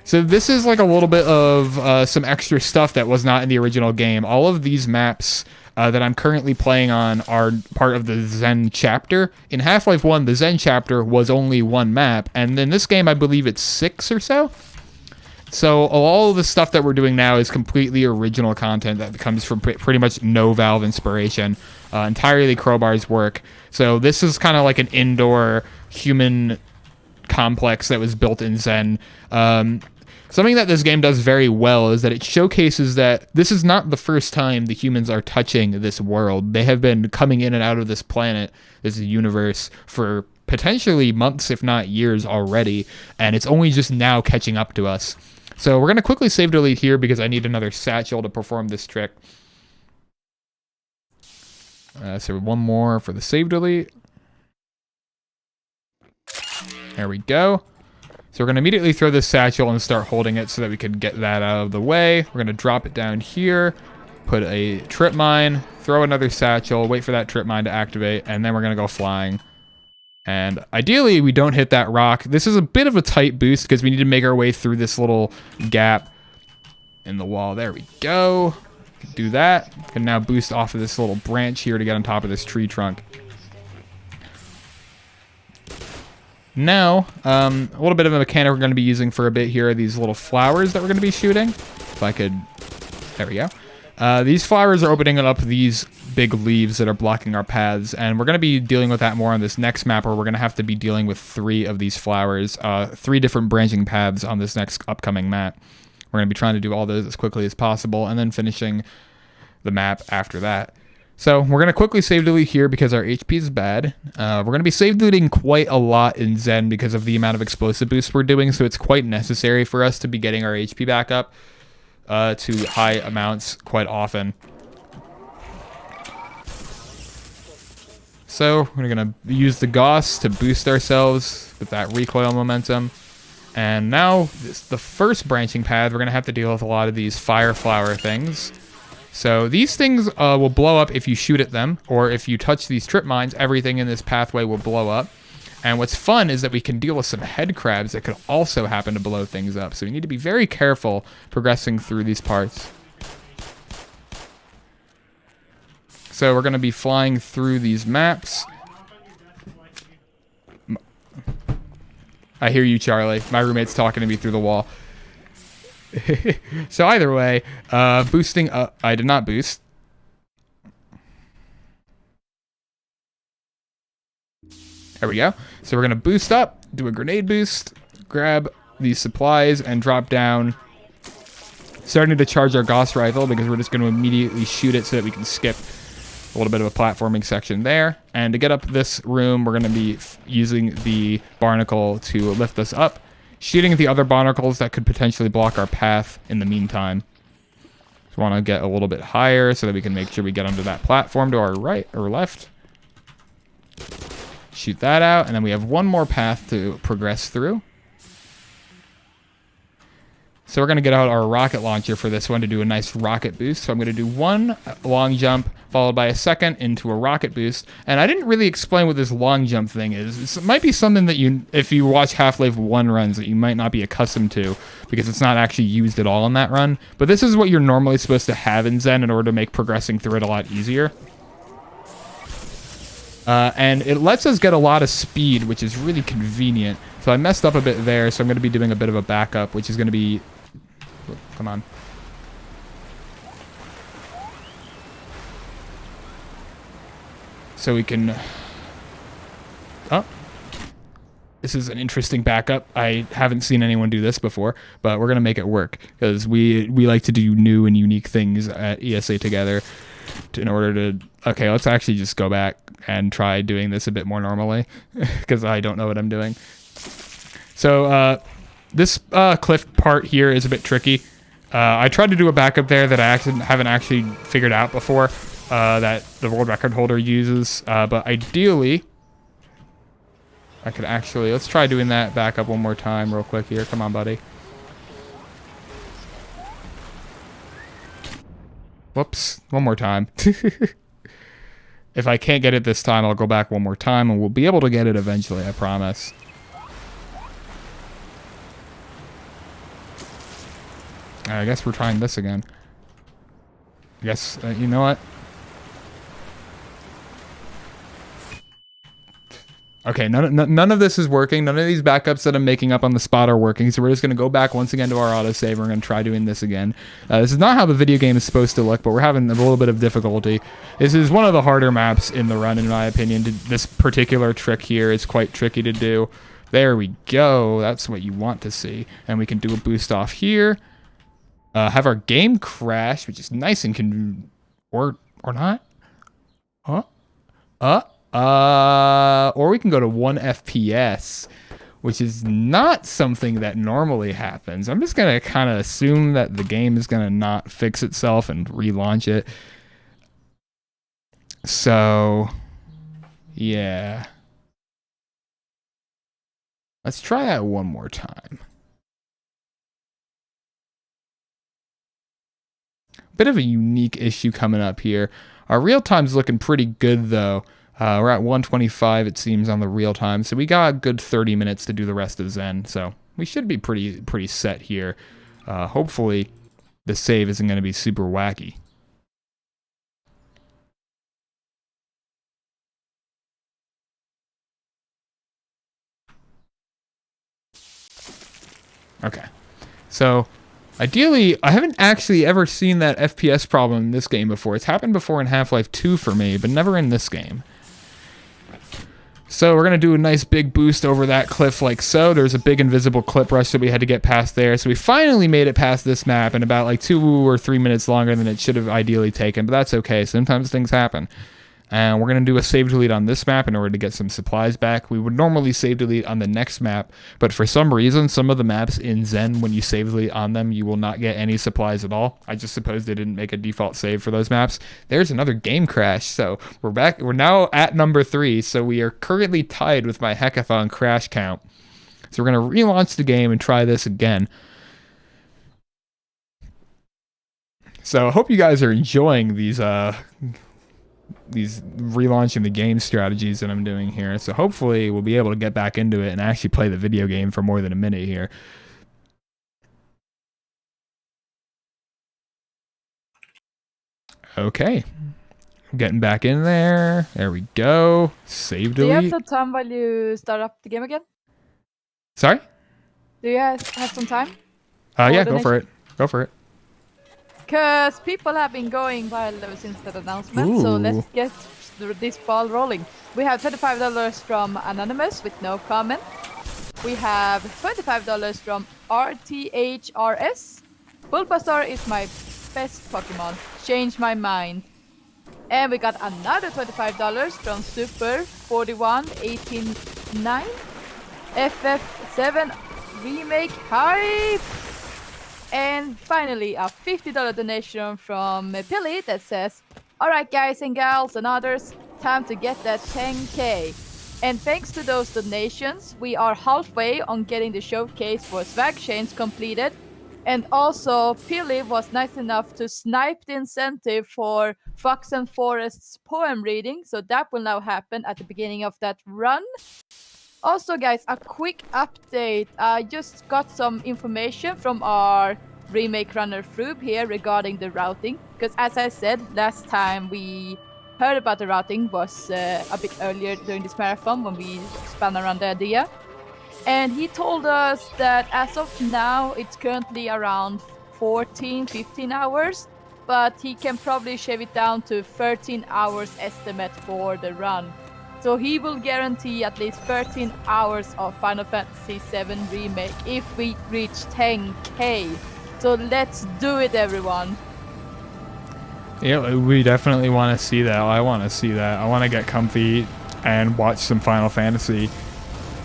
So this is like a little bit of some extra stuff that was not in the original game. All of these maps that I'm currently playing on are part of the Zen chapter. In Half-Life 1, the Zen chapter was only one map, and in this game, I believe it's 6 or so. So all of the stuff that we're doing now is completely original content that comes from pretty much no Valve inspiration, entirely Crowbar's work. So this is kind of like an indoor human complex that was built in Zen. Something that this game does very well is that it showcases that this is not the first time the humans are touching this world. They have been coming in and out of this planet, this universe, for potentially months, if not years already, and it's only just now catching up to us. So we're going to quickly save delete here because I need another satchel to perform this trick. So one more for the save delete. There we go. So we're going to immediately throw this satchel and start holding it so that we can get that out of the way. We're going to drop it down here, put a trip mine, throw another satchel, wait for that trip mine to activate, and then we're going to go flying. And ideally, we don't hit that rock. This is a bit of a tight boost because we need to make our way through this little gap in the wall. There we go. Do that. Can now boost off of this little branch here to get on top of this tree trunk. Now, a little bit of a mechanic we're going to be using for a bit here are these little flowers that we're going to be shooting. If I could... There we go. These flowers are opening up these big leaves that are blocking our paths, and we're going to be dealing with that more on this next map, where we're going to have to be dealing with 3 of these flowers, 3 different branching paths on this next upcoming map. We're going to be trying to do all those as quickly as possible, and then finishing the map after that. So we're going to quickly save delete here because our HP is bad. We're going to be save deleting quite a lot in Zen because of the amount of explosive boosts we're doing, so it's quite necessary for us to be getting our HP back up to high amounts quite often. So we're going to use the Gauss to boost ourselves with that recoil momentum. And now the first branching path, we're going to have to deal with a lot of these fire flower things. So these things will blow up if you shoot at them, or if you touch these trip mines, everything in this pathway will blow up. And what's fun is that we can deal with some head crabs that could also happen to blow things up. So we need to be very careful progressing through these parts. So we're going to be flying through these maps. I hear you, Charlie. My roommate's talking to me through the wall. So either way, boosting up. I did not boost. There we go. So we're going to boost up, do a grenade boost, grab these supplies, and drop down. Starting to charge our Gauss rifle because we're just going to immediately shoot it so that we can skip a little bit of a platforming section there. And to get up this room, we're going to be using the barnacle to lift us up, shooting at the other barnacles that could potentially block our path in the meantime. Just want to get a little bit higher so that we can make sure we get onto that platform to our right or left. Shoot that out, and then we have one more path to progress through. So we're going to get out our rocket launcher for this one to do a nice rocket boost. So I'm going to do one long jump, followed by a second into a rocket boost. And I didn't really explain what this long jump thing is. It might be something that you, if you watch Half-Life 1 runs, that you might not be accustomed to, because it's not actually used at all in that run. But this is what you're normally supposed to have in Zen in order to make progressing through it a lot easier. And it lets us get a lot of speed, which is really convenient. So I messed up a bit there, so I'm going to be doing a bit of a backup, which is going to be... Come on. So we can... Oh. This is an interesting backup. I haven't seen anyone do this before, but we're going to make it work, because we like to do new and unique things at ESA Together in order to... Okay, let's actually just go back and try doing this a bit more normally, because I don't know what I'm doing. So this cliff part here is a bit tricky. I tried to do a backup there that I haven't actually figured out before, that the world record holder uses, but ideally I could actually... Let's try doing that backup one more time real quick here. Come on, buddy. Whoops. One more time. If I can't get it this time, I'll go back one more time, and we'll be able to get it eventually, I promise. I guess we're trying this again. I guess, you know what? Okay, none of this is working. None of these backups that I'm making up on the spot are working. So we're just going to go back once again to our autosave. We're going to try doing this again. This is not how the video game is supposed to look, but we're having a little bit of difficulty. This is one of the harder maps in the run, in my opinion. This particular trick here is quite tricky to do. There we go. That's what you want to see. And we can do a boost off here. Have our game crash, which is nice and or not. Or we can go to 1 FPS, which is not something that normally happens. I'm just going to kind of assume that the game is going to not fix itself and relaunch it. So, yeah. Let's try that one more time. Bit of a unique issue coming up here. Our real time's looking pretty good, though. We're at 125, it seems, on the real time. So we got a good 30 minutes to do the rest of Zen. So we should be pretty set here. Hopefully, the save isn't going to be super wacky. Okay. So, ideally, I haven't actually ever seen that FPS problem in this game before. It's happened before in Half-Life 2 for me, but never in this game. So we're going to do a nice big boost over that cliff like so. There's a big invisible clip rush that we had to get past there. So we finally made it past this map in about like 2 or 3 minutes longer than it should have ideally taken. But that's okay. Sometimes things happen. And we're going to do a save delete on this map in order to get some supplies back. We would normally save delete on the next map, but for some reason, some of the maps in Zen, when you save delete on them, you will not get any supplies at all. I just suppose they didn't make a default save for those maps. There's another game crash, so we're back. We're now at number 3, so we are currently tied with my hackathon crash count. So we're going to relaunch the game and try this again. So I hope you guys are enjoying these relaunching the game strategies that I'm doing here. So hopefully we'll be able to get back into it and actually play the video game for more than a minute here. Okay. Getting back in there. There we go. Save delete. Do you have some time while you start up the game again? Sorry? Do you have some time? Yeah, go for it. Go for it. Because people have been going viral since that announcement, so let's get this ball rolling. We have $25 from Anonymous with no comment. We have $25 from RTHRS. Bulbasaur is my best Pokemon. Change my mind. And we got another $25 from Super4189. FF7 Remake Hype. And finally, a $50 donation from Pilly that says, "Alright guys and gals and others, time to get that 10k. And thanks to those donations, we are halfway on getting the showcase for Swag Chains completed. And also, Pilly was nice enough to snipe the incentive for Fox and Forest's poem reading, so that will now happen at the beginning of that run. Also, guys, a quick update. I just got some information from our remake runner Froob here regarding the routing. Because as I said, last time we heard about the routing was a bit earlier during this marathon when we spun around the idea. And he told us that as of now, it's currently around 14-15 hours. But he can probably shave it down to 13 hours estimate for the run. So he will guarantee at least 13 hours of Final Fantasy VII Remake if we reach 10k. So let's do it, everyone. Yeah, we definitely want to see that. I want to see that. I want to get comfy and watch some Final Fantasy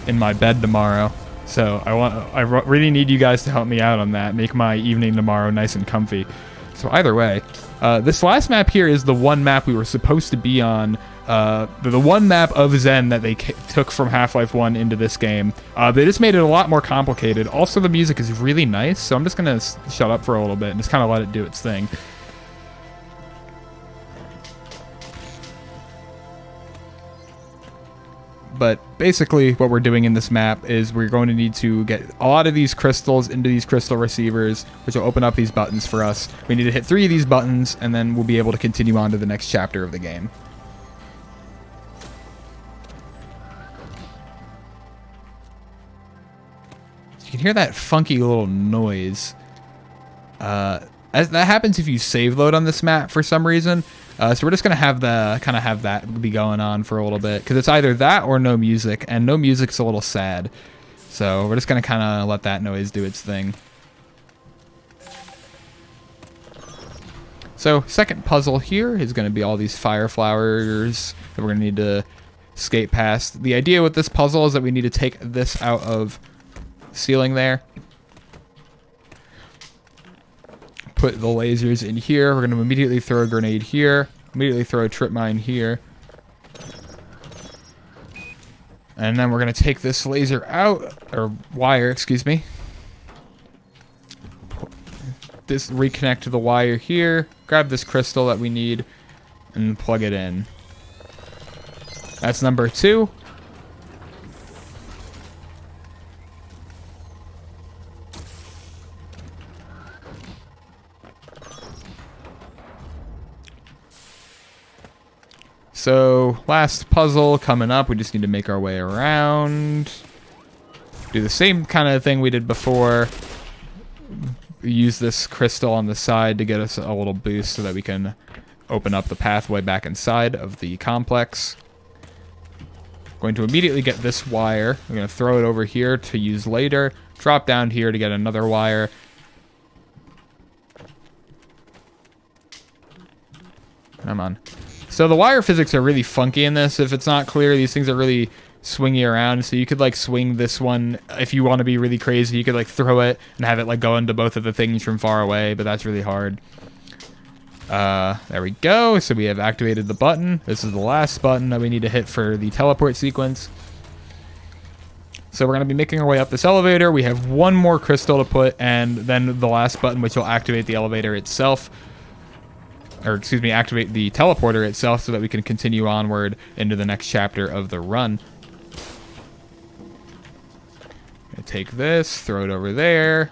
in my bed tomorrow. So I really need you guys to help me out on that. Make my evening tomorrow nice and comfy. So either way, this last map here is the one map we were supposed to be on. The one map of Zen that they took from Half-Life 1 into this game. They just made it a lot more complicated. Also, the music is really nice, so I'm just going to shut up for a little bit and just kind of let it do its thing. but basically what we're doing in this map is we're going to need to get a lot of these crystals into these crystal receivers, which will open up these buttons for us. We need to hit 3 of these buttons, and then we'll be able to continue on to the next chapter of the game. You can hear that funky little noise. That happens if you save load on this map for some reason. So we're just gonna have that be going on for a little bit, because it's either that or no music, and no music's a little sad. So we're just gonna kind of let that noise do its thing. So second puzzle here is gonna be all these fire flowers that we're gonna need to skate past. The idea with this puzzle is that we need to take this out of the ceiling there. Put the lasers in here. We're going to immediately throw a grenade here. Immediately throw a trip mine here. And then we're going to take this laser out, or wire, excuse me. This reconnect to the wire here. Grab this crystal that we need and plug it in. That's number 2. So, last puzzle coming up. We just need to make our way around. Do the same kind of thing we did before. Use this crystal on the side to get us a little boost so that we can open up the pathway back inside of the complex. Going to immediately get this wire. I'm going to throw it over here to use later. Drop down here to get another wire. Come on. So the wire physics are really funky in this. If it's not clear, these things are really swingy around. So you could like swing this one if you want to be really crazy. You could like throw it and have it like go into both of the things from far away, but that's really hard. There we go. So we have activated the button. This is the last button that we need to hit for the teleport sequence. So we're going to be making our way up this elevator. We have one more crystal to put, and then the last button, which will activate the elevator itself. Or excuse me, activate the teleporter itself so that we can continue onward into the next chapter of the run. Gonna take this, throw it over there.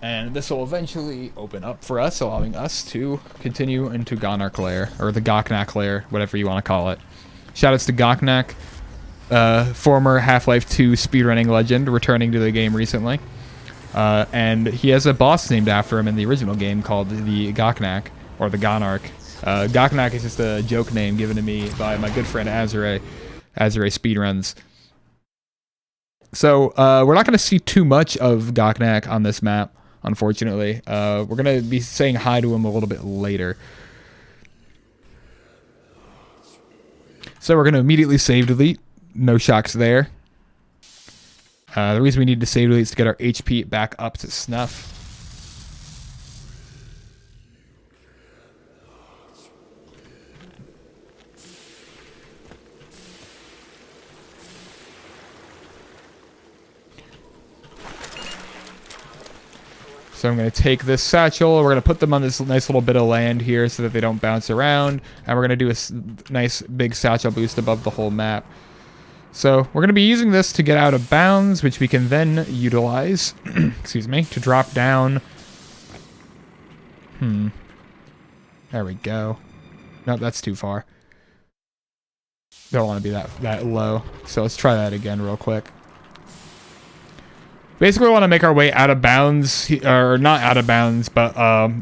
And this will eventually open up for us, allowing us to continue into Gonarch Lair, or the Goknak Lair, whatever you want to call it. Shoutouts to Goknak, former Half-Life 2 speedrunning legend, returning to the game recently. And he has a boss named after him in the original game called the Goknak, or the Gonarch. Goknak is just a joke name given to me by my good friend alexh0w. alexh0w speedruns. So we're not going to see too much of Goknak on this map, unfortunately. We're going to be saying hi to him a little bit later. So we're going to immediately save delete. No shocks there. The reason we need to save delete is to get our HP back up to snuff. So I'm going to take this satchel, we're going to put them on this nice little bit of land here so that they don't bounce around, and we're going to do a nice big satchel boost above the whole map. So we're going to be using this to get out of bounds, which we can then utilize, excuse me, to drop down. There we go. Nope, that's too far. Don't want to be that low. So let's try that again real quick. Basically, we want to make our way out of bounds, or not out of bounds, but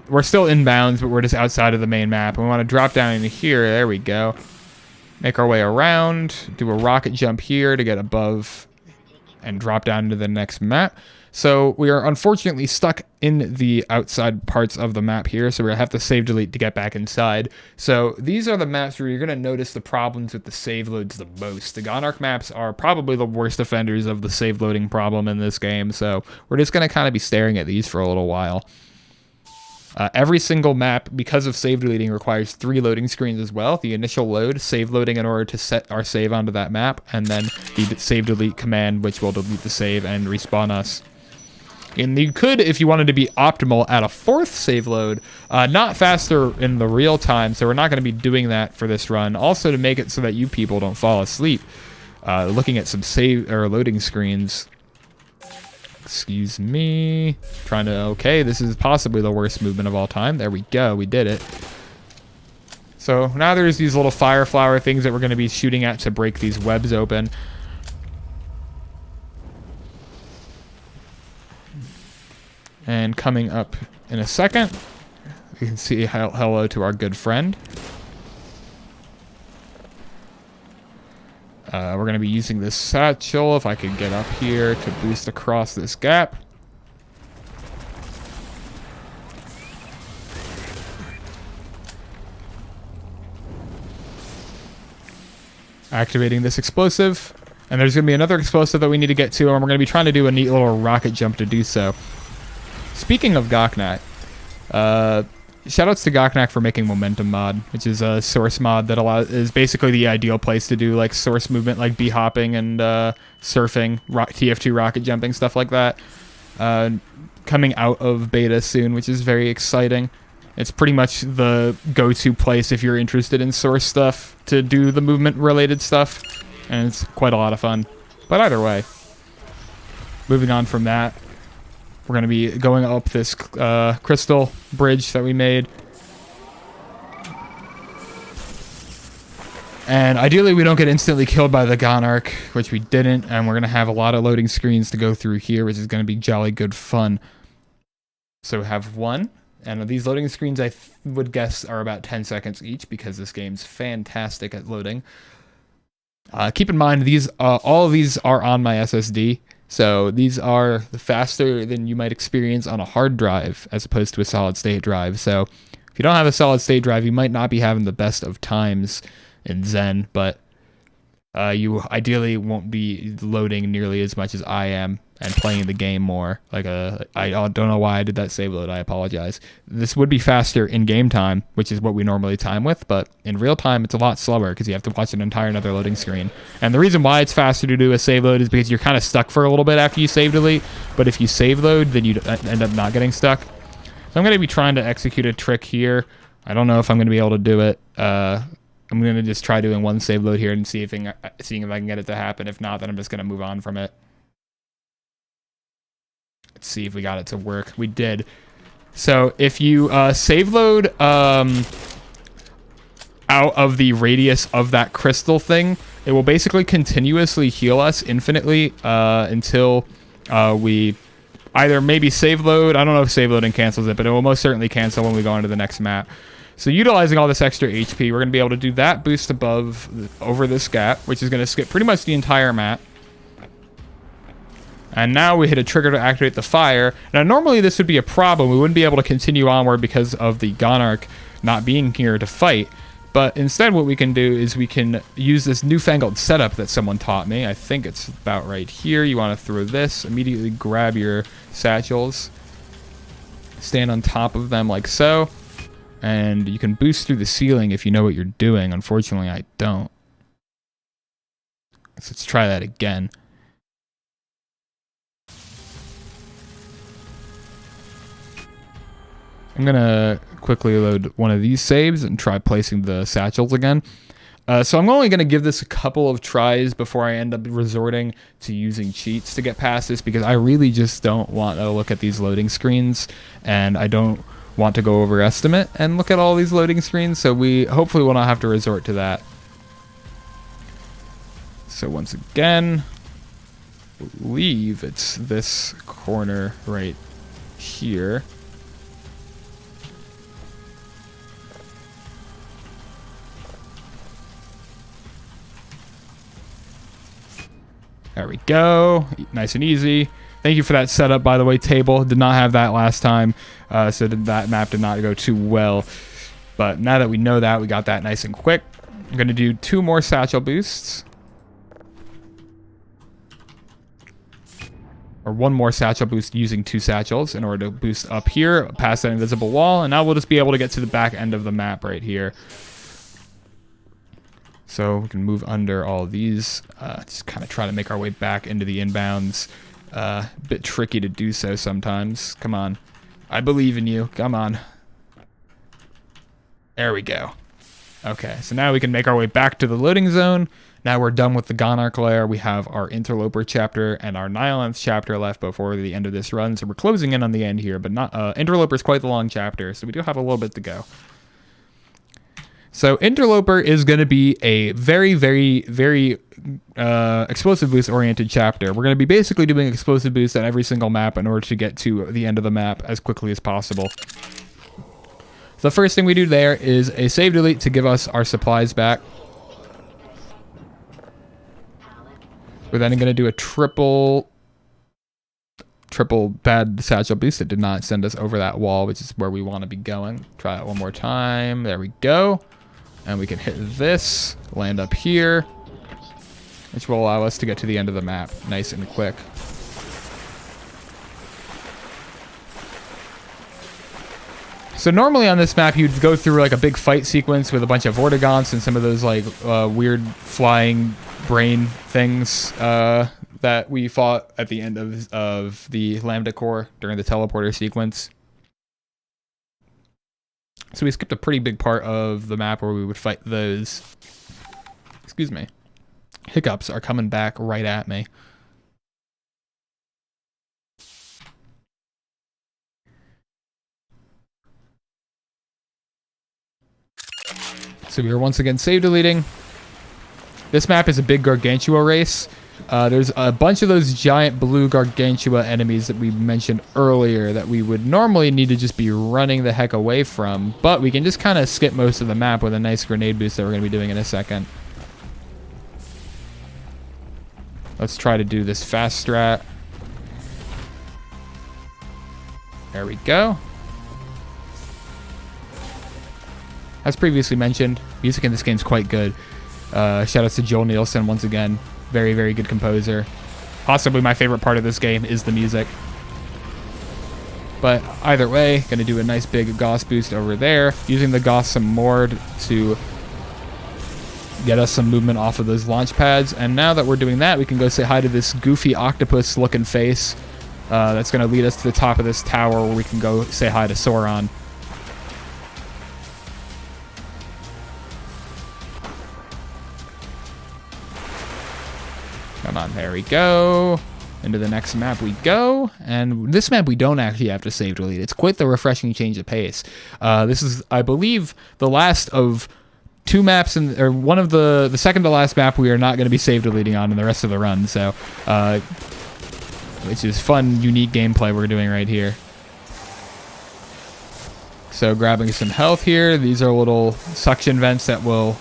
we're still in bounds, but we're just outside of the main map. And we want to drop down into here. There we go. Make our way around, do a rocket jump here to get above and drop down into the next map. So we are unfortunately stuck in the outside parts of the map here, so we're going to have to save delete to get back inside. So these are the maps where you're going to notice the problems with the save loads the most. The Gonarch maps are probably the worst offenders of the save loading problem in this game, so we're just going to kind of be staring at these for a little while. Every single map, because of save deleting, requires 3 loading screens as well. The initial load, save loading in order to set our save onto that map, and then the save delete command, which will delete the save and respawn us. And you could, if you wanted to be optimal, add a 4th save load, not faster in the real time, so we're not going to be doing that for this run. Also to make it so that you people don't fall asleep, looking at some save or loading screens. Excuse me. Trying to, okay, this is possibly the worst movement of all time. There we go, we did it. So now there's these little fire flower things that we're going to be shooting at to break these webs open. And coming up in a second, you can see hello to our good friend. We're going to be using this satchel, if I can get up here, to boost across this gap. Activating this explosive. And there's going to be another explosive that we need to get to, and we're going to be trying to do a neat little rocket jump to do so. Speaking of Goknak, shoutouts to Goknak for making Momentum mod, which is a source mod that is basically the ideal place to do like source movement, like b-hopping and surfing, TF2 rocket jumping, stuff like that. Coming out of beta soon, which is very exciting. It's pretty much the go-to place if you're interested in source stuff to do the movement-related stuff, and it's quite a lot of fun. But either way, moving on from that, we're going to be going up this crystal bridge that we made. And ideally we don't get instantly killed by the Gonarch, which we didn't, and we're going to have a lot of loading screens to go through here, which is going to be jolly good fun. So we have one, and these loading screens I would guess are about 10 seconds each because this game's fantastic at loading. Keep in mind, all of these are on my SSD. So these are faster than you might experience on a hard drive as opposed to a solid state drive. So if you don't have a solid state drive, you might not be having the best of times in Zen, but you ideally won't be loading nearly as much as I am and playing the game more. Like I don't know why I did that save load. I apologize. This would be faster in game time, which is what we normally time with, but in real time it's a lot slower because you have to watch an entire another loading screen. And the reason why it's faster to do a save load is because you're kind of stuck for a little bit after you save delete, but if you save load, then you end up not getting stuck. So I'm going to be trying to execute a trick here. I don't know if I'm going to be able to do it. I'm going to just try doing one save load here and seeing if I can get it to happen. If not, then I'm just going to move on from it. Let's see if we got it to work. We did. So if you save load out of the radius of that crystal thing, it will basically continuously heal us infinitely until we either maybe save load. I don't know if save loading cancels it, but it will most certainly cancel when we go on to the next map. So utilizing all this extra HP, we're going to be able to do that boost over this gap, which is going to skip pretty much the entire map. And now we hit a trigger to activate the fire. Now normally this would be a problem. We wouldn't be able to continue onward because of the Gonarch not being here to fight. But instead what we can do is we can use this newfangled setup that someone taught me. I think it's about right here. You want to throw this, immediately grab your satchels, stand on top of them like so. And you can boost through the ceiling if you know what you're doing. Unfortunately, I don't. So let's try that again. I'm going to quickly load one of these saves and try placing the satchels again. So I'm only going to give this a couple of tries before I end up resorting to using cheats to get past this, because I really just don't want to look at these loading screens, and I don't want to go over estimate and look at all these loading screens, so we hopefully will not have to resort to that. So once again, I believe it's this corner right here. There we go. Nice and easy. Thank you for that setup, by the way, table. Did not have that last time, so that map did not go too well. But now that we know that, we got that nice and quick. I'm going to do 2 more satchel boosts. Or 1 more satchel boost using 2 satchels in order to boost up here, past that invisible wall. And now we'll just be able to get to the back end of the map right here. So we can move under all of these, just kind of try to make our way back into the inbounds bit tricky to do so sometimes. Come on. I believe in you. Come on. There we go. Okay, so now we can make our way back to the loading zone. Now we're done with the Gonarch layer. We have our Interloper chapter and our Nihilanth chapter left before the end of this run. So we're closing in on the end here, but not Interloper is quite the long chapter, so we do have a little bit to go. So Interloper is going to be a very, very, very explosive boost oriented chapter. We're going to be basically doing explosive boosts at every single map in order to get to the end of the map as quickly as possible. The first thing we do there is a save delete to give us our supplies back. We're then going to do a triple bad satchel boost. It did not send us over that wall, which is where we want to be going. Try it one more time. There we go. And we can hit this, land up here, which will allow us to get to the end of the map nice and quick. So normally on this map, you'd go through like a big fight sequence with a bunch of Vortigaunts and some of those like weird flying brain things that we fought at the end of the Lambda core during the teleporter sequence. So we skipped a pretty big part of the map where we would fight those. Excuse me. Hiccups are coming back right at me. So we are once again save deleting. This map is a big Gargantua race. There's a bunch of those giant blue Gargantua enemies that we mentioned earlier that we would normally need to just be running the heck away from, but we can just kind of skip most of the map with a nice grenade boost that we're going to be doing in a second. Let's try to do this fast strat. There we go. As previously mentioned, music in this game is quite good. Shout out to Joel Nielsen once again. Very, very good composer. Possibly my favorite part of this game is the music. But either way, gonna do a nice big Gauss boost over there, using the Gauss some more to get us some movement off of those launch pads. And now that we're doing that, we can go say hi to this goofy octopus looking face. That's gonna lead us to the top of this tower where we can go say hi to Sauron. Come on, there we go. Into the next map we go. And this map we don't actually have to save delete. It's quite the refreshing change of pace. This is, I believe, the last of two maps, or one of the second to last map we are not going to be save deleting on in the rest of the run. So, which is fun, unique gameplay we're doing right here. So grabbing some health here. These are little suction vents that will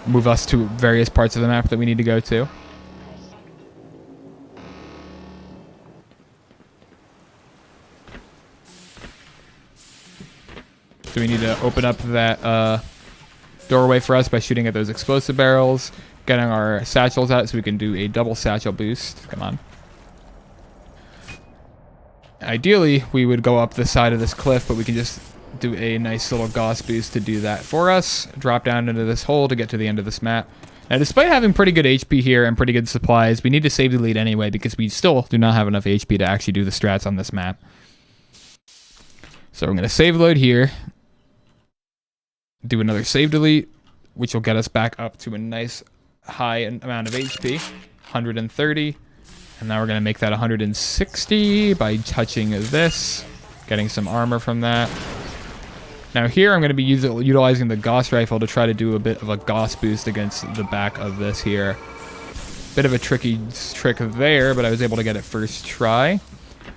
move us to various parts of the map that we need to go to. So we need to open up that doorway for us by shooting at those explosive barrels, getting our satchels out so we can do a double satchel boost. Come on. Ideally, we would go up the side of this cliff, but we can just do a nice little Gauss boost to do that for us. Drop down into this hole to get to the end of this map. Now, despite having pretty good HP here and pretty good supplies, we need to save delete anyway because we still do not have enough HP to actually do the strats on this map. So I'm going to save load here. Do another save delete, which will get us back up to a nice high amount of HP, 130. And now we're going to make that 160 by touching this, getting some armor from that. Now here I'm going to be utilizing the Gauss rifle to try to do a bit of a Gauss boost against the back of this here. Bit of a tricky trick there, but I was able to get it first try.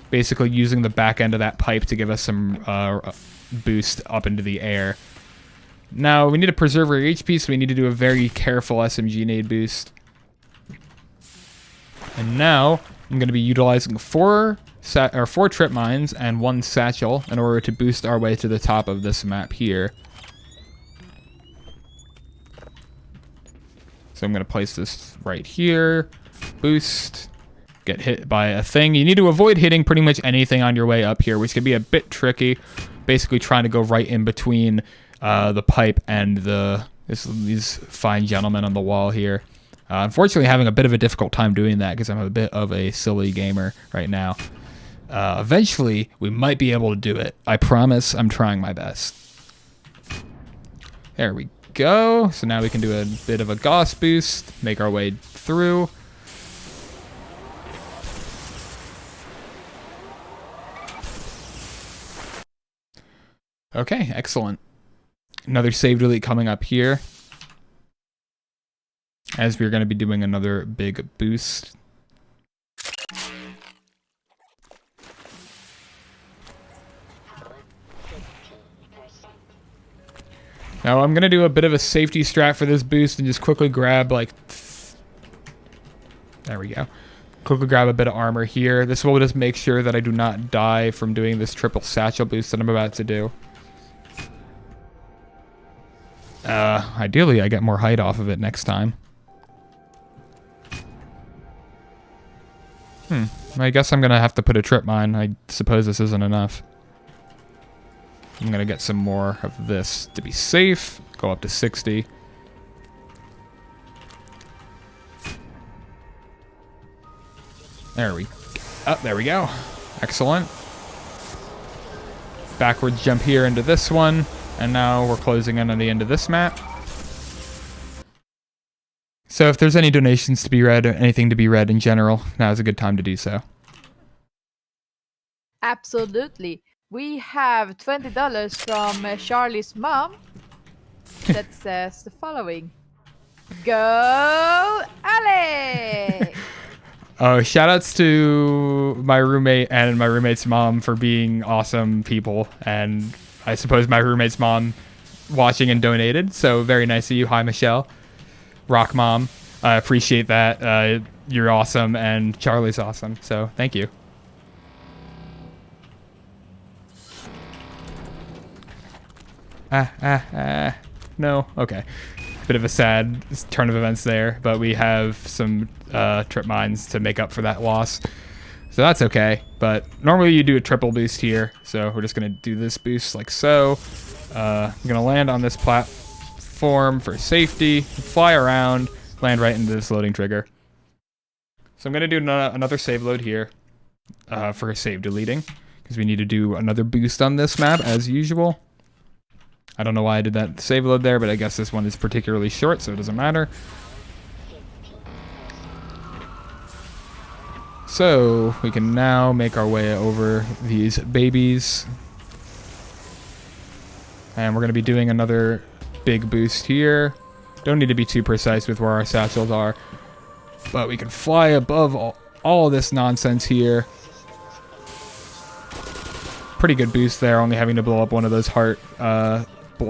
Basically using the back end of that pipe to give us some boost up into the air. Now, we need to preserve our HP, so we need to do a very careful SMG nade boost. And now, I'm going to be utilizing four trip mines and one satchel in order to boost our way to the top of this map here. So I'm going to place this right here. Boost. Get hit by a thing. You need to avoid hitting pretty much anything on your way up here, which can be a bit tricky. Basically trying to go right in between the pipe and these fine gentlemen on the wall here. Unfortunately, having a bit of a difficult time doing that because I'm a bit of a silly gamer right now. Eventually, we might be able to do it. I promise I'm trying my best. There we go. So now we can do a bit of a Gauss boost, make our way through. Okay, excellent. Another save delete coming up here, as we're going to be doing another big boost. Now I'm going to do a bit of a safety strat for this boost and just quickly grab like... There we go. Quickly grab a bit of armor here. This will just make sure that I do not die from doing this triple satchel boost that I'm about to do. Ideally, I get more height off of it next time. I guess I'm going to have to put a trip mine. I suppose this isn't enough. I'm going to get some more of this to be safe. Go up to 60. There we go. Excellent. Backwards jump here into this one. And now we're closing in on the end of this map. So if there's any donations to be read or anything to be read in general, now is a good time to do so. Absolutely. We have $20 from Charlie's mom that says the following. Go, Alex! Oh, shoutouts to my roommate and my roommate's mom for being awesome people. And I suppose my roommate's mom watching and donated. So very nice of you. Hi, Michelle. Rock mom. I appreciate that. You're awesome and Charlie's awesome. So thank you. No. Okay. Bit of a sad turn of events there, but we have some trip mines to make up for that loss. So that's okay, but normally you do a triple boost here, so we're just going to do this boost like so. I'm going to land on this platform for safety, fly around, land right into this loading trigger. So I'm going to do another save load here for save deleting, because we need to do another boost on this map as usual. I don't know why I did that save load there, but I guess this one is particularly short, so it doesn't matter. So we can now make our way over these babies. And we're going to be doing another big boost here. Don't need to be too precise with where our satchels are. But we can fly above all this nonsense here. Pretty good boost there, only having to blow up one of those heart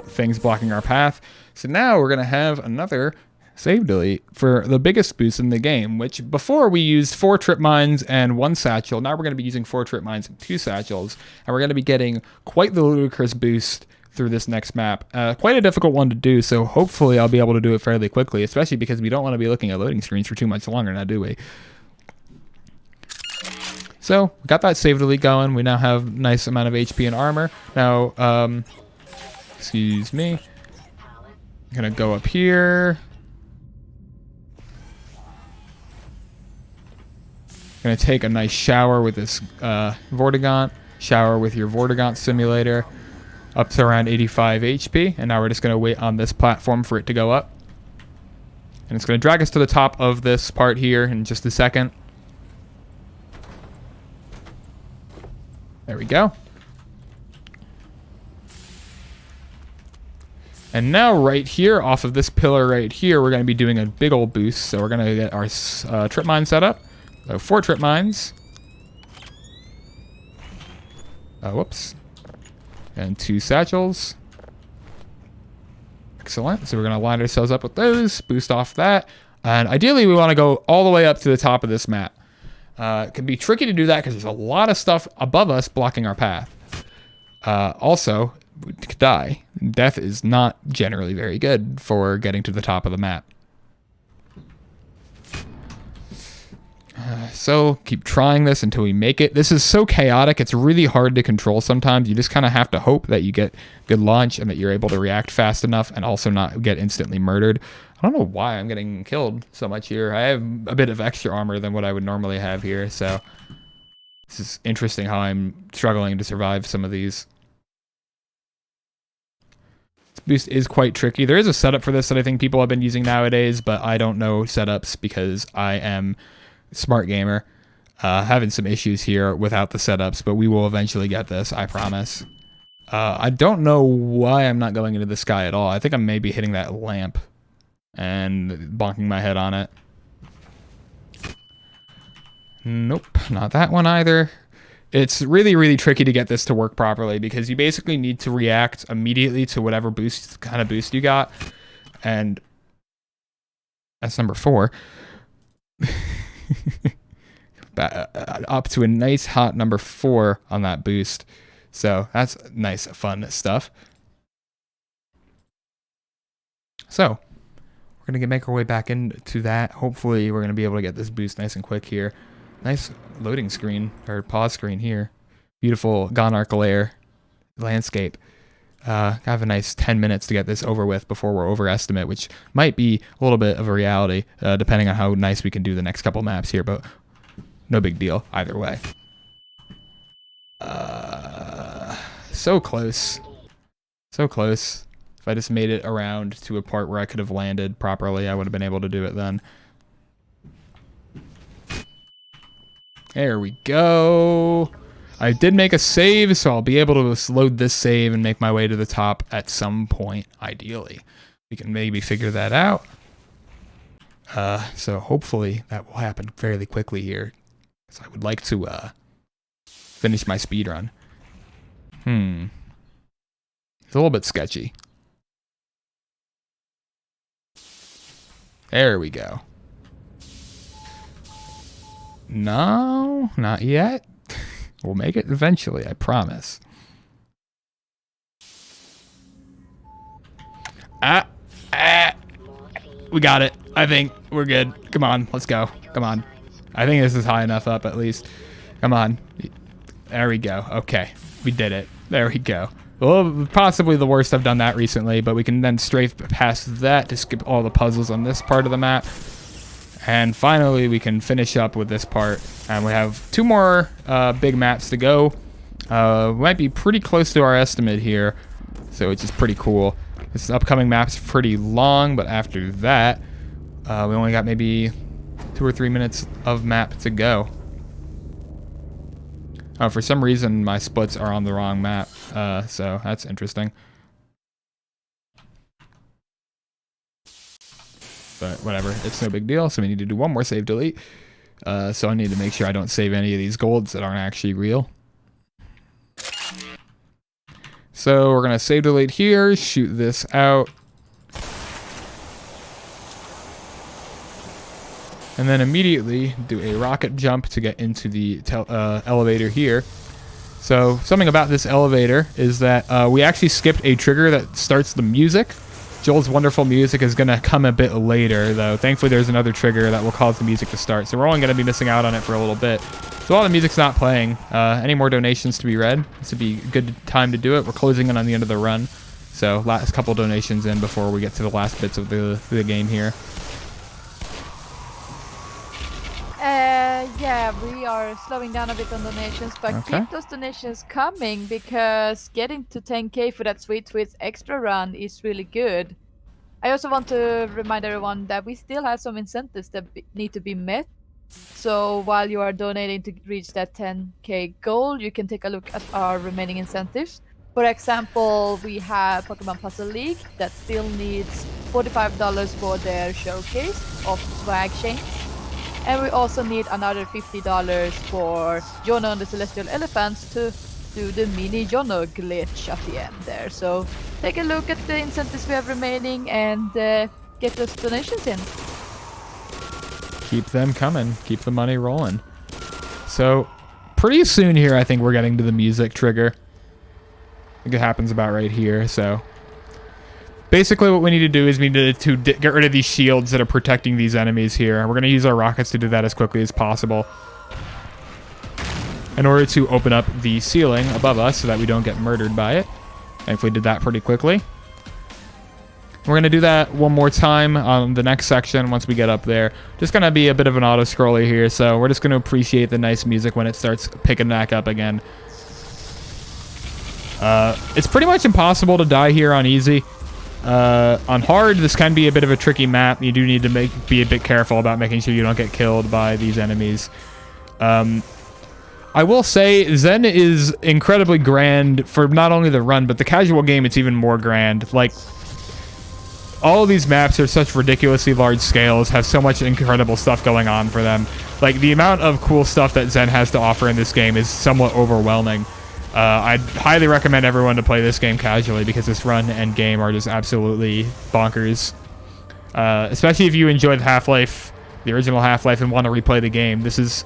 things blocking our path. So now we're going to have another save delete for the biggest boost in the game, which before we used 4 trip mines and 1 satchel. Now we're going to be using 4 trip mines and 2 satchels, and we're going to be getting quite the ludicrous boost through this next map. Quite a difficult one to do, so hopefully I'll be able to do it fairly quickly, especially because we don't want to be looking at loading screens for too much longer, now do we? So we got that save delete going. We now have a nice amount of HP and armor. Now, excuse me. I'm going to go up here. Going to take a nice shower with this Vortigaunt. Shower with your Vortigaunt simulator up to around 85 HP. And now we're just going to wait on this platform for it to go up. And it's going to drag us to the top of this part here in just a second. There we go. And now right here, off of this pillar right here, we're going to be doing a big old boost. So we're going to get our trip mine set up. So 4 trip mines. Whoops. And 2 satchels. Excellent. So we're going to line ourselves up with those, boost off that. And ideally, we want to go all the way up to the top of this map. It can be tricky to do that because there's a lot of stuff above us blocking our path. Also, we could die. Death is not generally very good for getting to the top of the map. So keep trying this until we make it. This is so chaotic. It's really hard to control sometimes. You just kind of have to hope that you get good launch and that you're able to react fast enough and also not get instantly murdered. I don't know why I'm getting killed so much here. I have a bit of extra armor than what I would normally have here, so this is interesting how I'm struggling to survive some of these. This boost is quite tricky. There is a setup for this that I think people have been using nowadays, but I don't know setups because I am a smart gamer. Having some issues here without the setups, but we will eventually get this, I promise. I don't know why I'm not going into the sky at all. I think I'm maybe hitting that lamp and bonking my head on it. Nope, not that one either. It's really, really tricky to get this to work properly because you basically need to react immediately to whatever kind of boost you got. And that's number 4. Up to a nice hot number 4 on that boost. So that's nice, fun stuff. So we're going to make our way back into that. Hopefully we're going to be able to get this boost nice and quick here. Nice loading screen, or pause screen here. Beautiful Gonarch layer landscape. Have a nice 10 minutes to get this over with before we're overestimate, which might be a little bit of a reality, depending on how nice we can do the next couple maps here, but no big deal either way. So close. So close. If I just made it around to a part where I could have landed properly, I would have been able to do it then. There we go. I did make a save, so I'll be able to load this save and make my way to the top at some point, ideally. We can maybe figure that out. So hopefully that will happen fairly quickly here. So I would like to finish my speedrun. It's a little bit sketchy. There we go. No, not yet. We'll make it eventually, I promise. We got it. I think we're good. Come on, let's go. Come on. I think this is high enough up at least. Come on. There we go. Okay, we did it. There we go. Well, possibly the worst I've done that recently, but we can then strafe past that to skip all the puzzles on this part of the map. And finally, we can finish up with this part. And we have 2 more big maps to go. We might be pretty close to our estimate here, so which is pretty cool. This upcoming map's pretty long, but after that, we only got maybe 2 or 3 minutes of map to go. Oh, for some reason, my splits are on the wrong map, so that's interesting. But whatever, it's no big deal. So we need to do 1 more save delete. So I need to make sure I don't save any of these golds that aren't actually real. So we're gonna save delete here, shoot this out. And then immediately do a rocket jump to get into the elevator here. So something about this elevator is that we actually skipped a trigger that starts the music. Joel's wonderful music is going to come a bit later, though. Thankfully, there's another trigger that will cause the music to start, so we're only going to be missing out on it for a little bit. So while the music's not playing, any more donations to be read? This would be a good time to do it. We're closing in on the end of the run, so last couple donations in before we get to the last bits of the game here. Yeah, we are slowing down a bit on donations, but Okay. keep those donations coming because getting to 10k for that Sweet Sweets extra run is really good. I also want to remind everyone that we still have some incentives that need to be met. So while you are donating to reach that 10k goal, you can take a look at our remaining incentives. For example, we have Pokemon Puzzle League that still needs $45 for their showcase of swag chains. And we also need another $50 for Jono and the Celestial Elephants to do the mini Jono glitch at the end there. So take a look at the incentives we have remaining and get those donations in. Keep them coming. Keep the money rolling. So pretty soon here, I think we're getting to the music trigger. I think it happens about right here, so... Basically, what we need to do is we need to get rid of these shields that are protecting these enemies here. We're going to use our rockets to do that as quickly as possible in order to open up the ceiling above us so that we don't get murdered by it. Thankfully, did that pretty quickly. We're going to do that one more time on the next section once we get up there. Just going to be a bit of an auto-scroller here, so we're just going to appreciate the nice music when it starts picking back up again. It's pretty much impossible to die here on easy. On hard, this can be a bit of a tricky map. You do need to be a bit careful about making sure you don't get killed by these enemies. I will say Zen is incredibly grand for not only the run, but the casual game, it's even more grand. Like, all of these maps are such ridiculously large scales, have so much incredible stuff going on for them. Like, the amount of cool stuff that Zen has to offer in this game is somewhat overwhelming. I'd highly recommend everyone to play this game casually because this run and game are just absolutely bonkers. Especially if you enjoyed Half-Life, the original Half-Life, and want to replay the game. This is,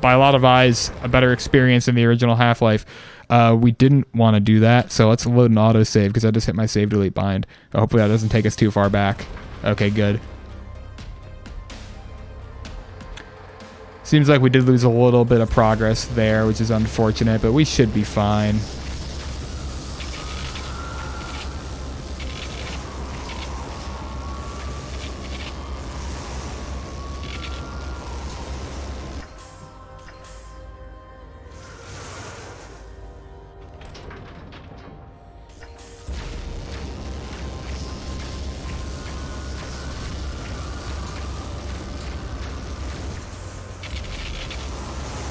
by a lot of eyes, a better experience than the original Half-Life. We didn't want to do that, so let's load an autosave because I just hit my save delete bind. Hopefully that doesn't take us too far back. Okay, good. Seems like we did lose a little bit of progress there, which is unfortunate, but we should be fine.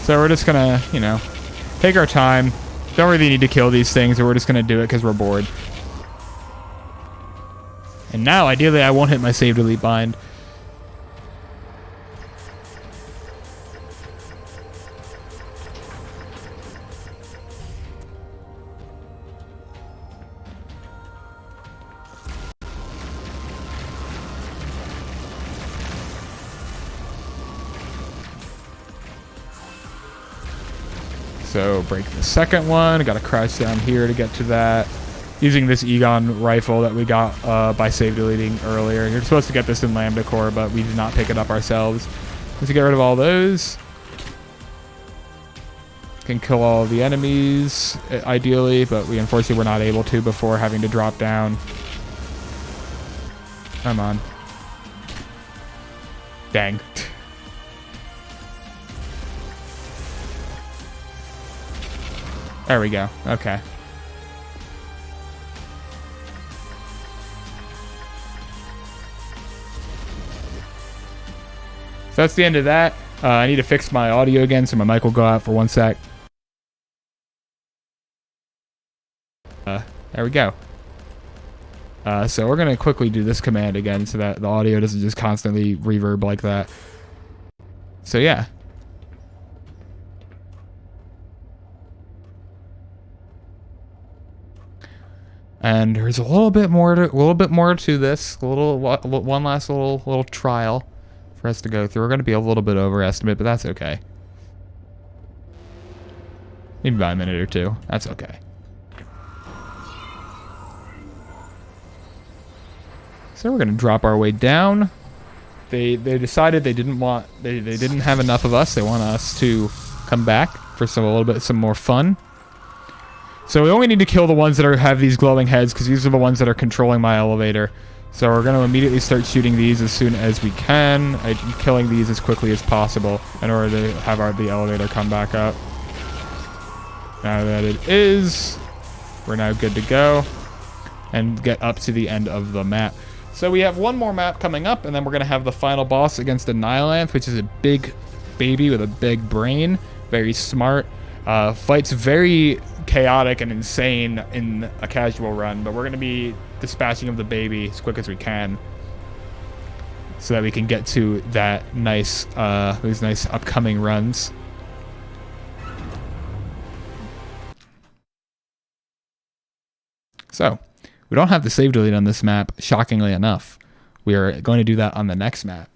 So we're just gonna, you know, take our time. Don't really need to kill these things, or we're just gonna do it because we're bored. And now, ideally, I won't hit my save delete bind. So break the second one. Got to crouch down here to get to that. Using this Egon rifle that we got by save deleting earlier. You're supposed to get this in Lambda core, but we did not pick it up ourselves. Let's get rid of all those. Can kill all of the enemies, ideally, but we unfortunately were not able to before having to drop down. Come on. Dang. There we go. Okay. So that's the end of that. I need to fix my audio again, so my mic will go out for 1 sec. There we go. So we're going to quickly do this command again so that the audio doesn't just constantly reverb like that. So yeah. And there's a little bit more to this. One last little trial for us to go through. We're going to be a little bit over estimate, but that's okay. Maybe by a minute or two. That's okay. So we're going to drop our way down. They decided they didn't have enough of us. They want us to come back for some more fun. So we only need to kill the ones that have these glowing heads, because these are the ones that are controlling my elevator. So we're going to immediately start shooting these as soon as we can, killing these as quickly as possible in order to have the elevator come back up. Now that it is, we're now good to go and get up to the end of the map. So we have one more map coming up, and then we're going to have the final boss against the Nihilanth, which is a big baby with a big brain, very smart. Fights very chaotic and insane in a casual run, but we're going to be dispatching of the baby as quick as we can so that we can get to that those nice upcoming runs. So we don't have the save delete on this map, shockingly enough. We are going to do that on the next map.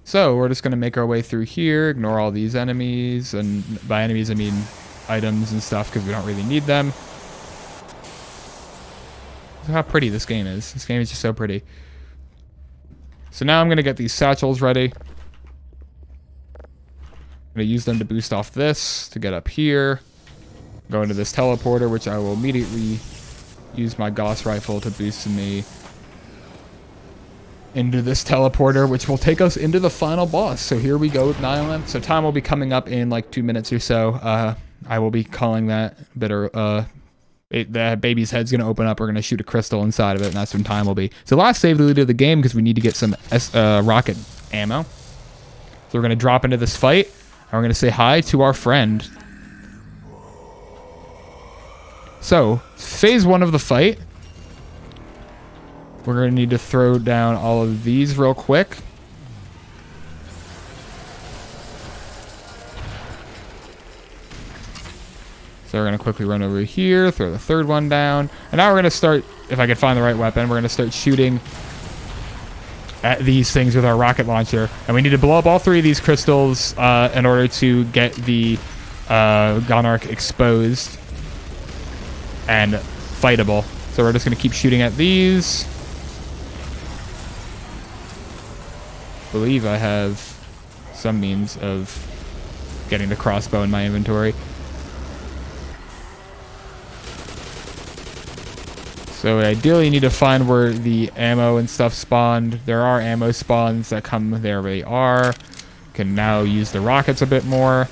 So we're just going to make our way through here, ignore all these enemies, and by enemies I mean items and stuff because we don't really need them. Look how pretty this game is. This game is just so pretty. So now I'm going to get these satchels ready. I'm going to use them to boost off this to get up here. Go into this teleporter, which I will immediately use my Gauss rifle to boost me into this teleporter, which will take us into the final boss. So here we go with Nihilanth. So time will be coming up in like 2 minutes or so. I will be calling that the baby's head's going to open up. We're going to shoot a crystal inside of it, and that's when time will be. So last save the lead of the game because we need to get some rocket ammo. So we're going to drop into this fight, and we're going to say hi to our friend. So, phase 1 of the fight. We're going to need to throw down all of these real quick. So we're going to quickly run over here, throw the third one down. And now we're going to start, if I can find the right weapon, we're going to start shooting at these things with our rocket launcher. And we need to blow up all 3 of these crystals in order to get the Gonarch exposed and fightable. So we're just going to keep shooting at these. I believe I have some means of getting the crossbow in my inventory. So ideally you need to find where the ammo and stuff spawned. There are ammo spawns that come there where they are. Can now use the rockets a bit more.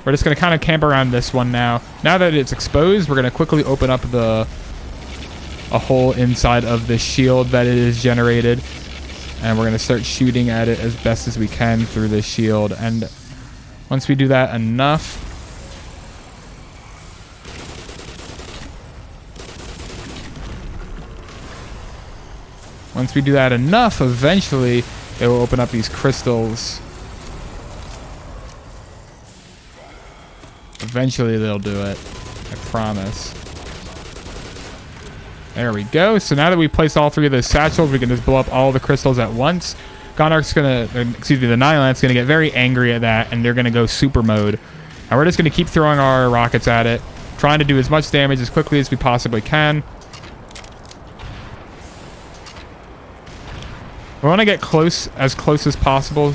We're just going to kind of camp around this one now. Now that it's exposed, we're going to quickly open up a hole inside of the shield that it is generated. And we're going to start shooting at it as best as we can through this shield. And once we do that enough, eventually it will open up these crystals. Eventually they'll do it. I promise. There we go. So now that we place all 3 of those satchels, we can just blow up all the crystals at once. Gonarch's gonna, the Nihilanth's gonna get very angry at that, and they're gonna go super mode. And we're just gonna keep throwing our rockets at it, trying to do as much damage as quickly as we possibly can. We want to get as close as possible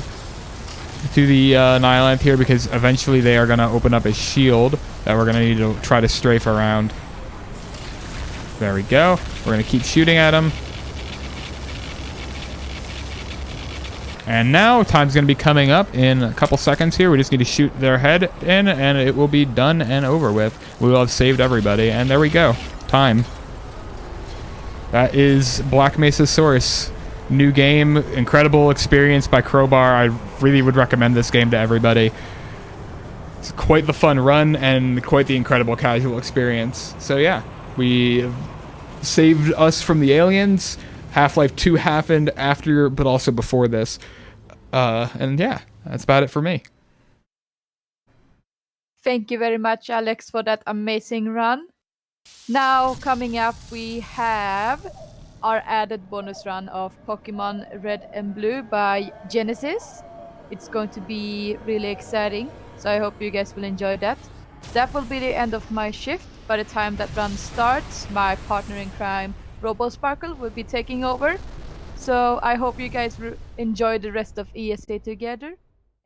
to the Nihilanth here, because eventually they are going to open up a shield that we're going to need to try to strafe around. There we go. We're going to keep shooting at them. And now time's going to be coming up in a couple seconds here. We just need to shoot their head in, and it will be done and over with. We will have saved everybody, and there we go. Time. That is Black Mesa Source. New game, incredible experience by Crowbar. I really would recommend this game to everybody. It's quite the fun run and quite the incredible casual experience. So yeah, we saved us from the aliens. Half-Life 2 happened after, but also before this. And yeah, that's about it for me. Thank you very much, Alex, for that amazing run. Now, coming up, we have our added bonus run of Pokemon Red and Blue by Genesis. It's going to be really exciting, so I hope you guys will enjoy that. That will be the end of my shift. By the time that run starts, my partner in crime, RoboSparkle, will be taking over. So I hope you guys enjoy the rest of ESA Together.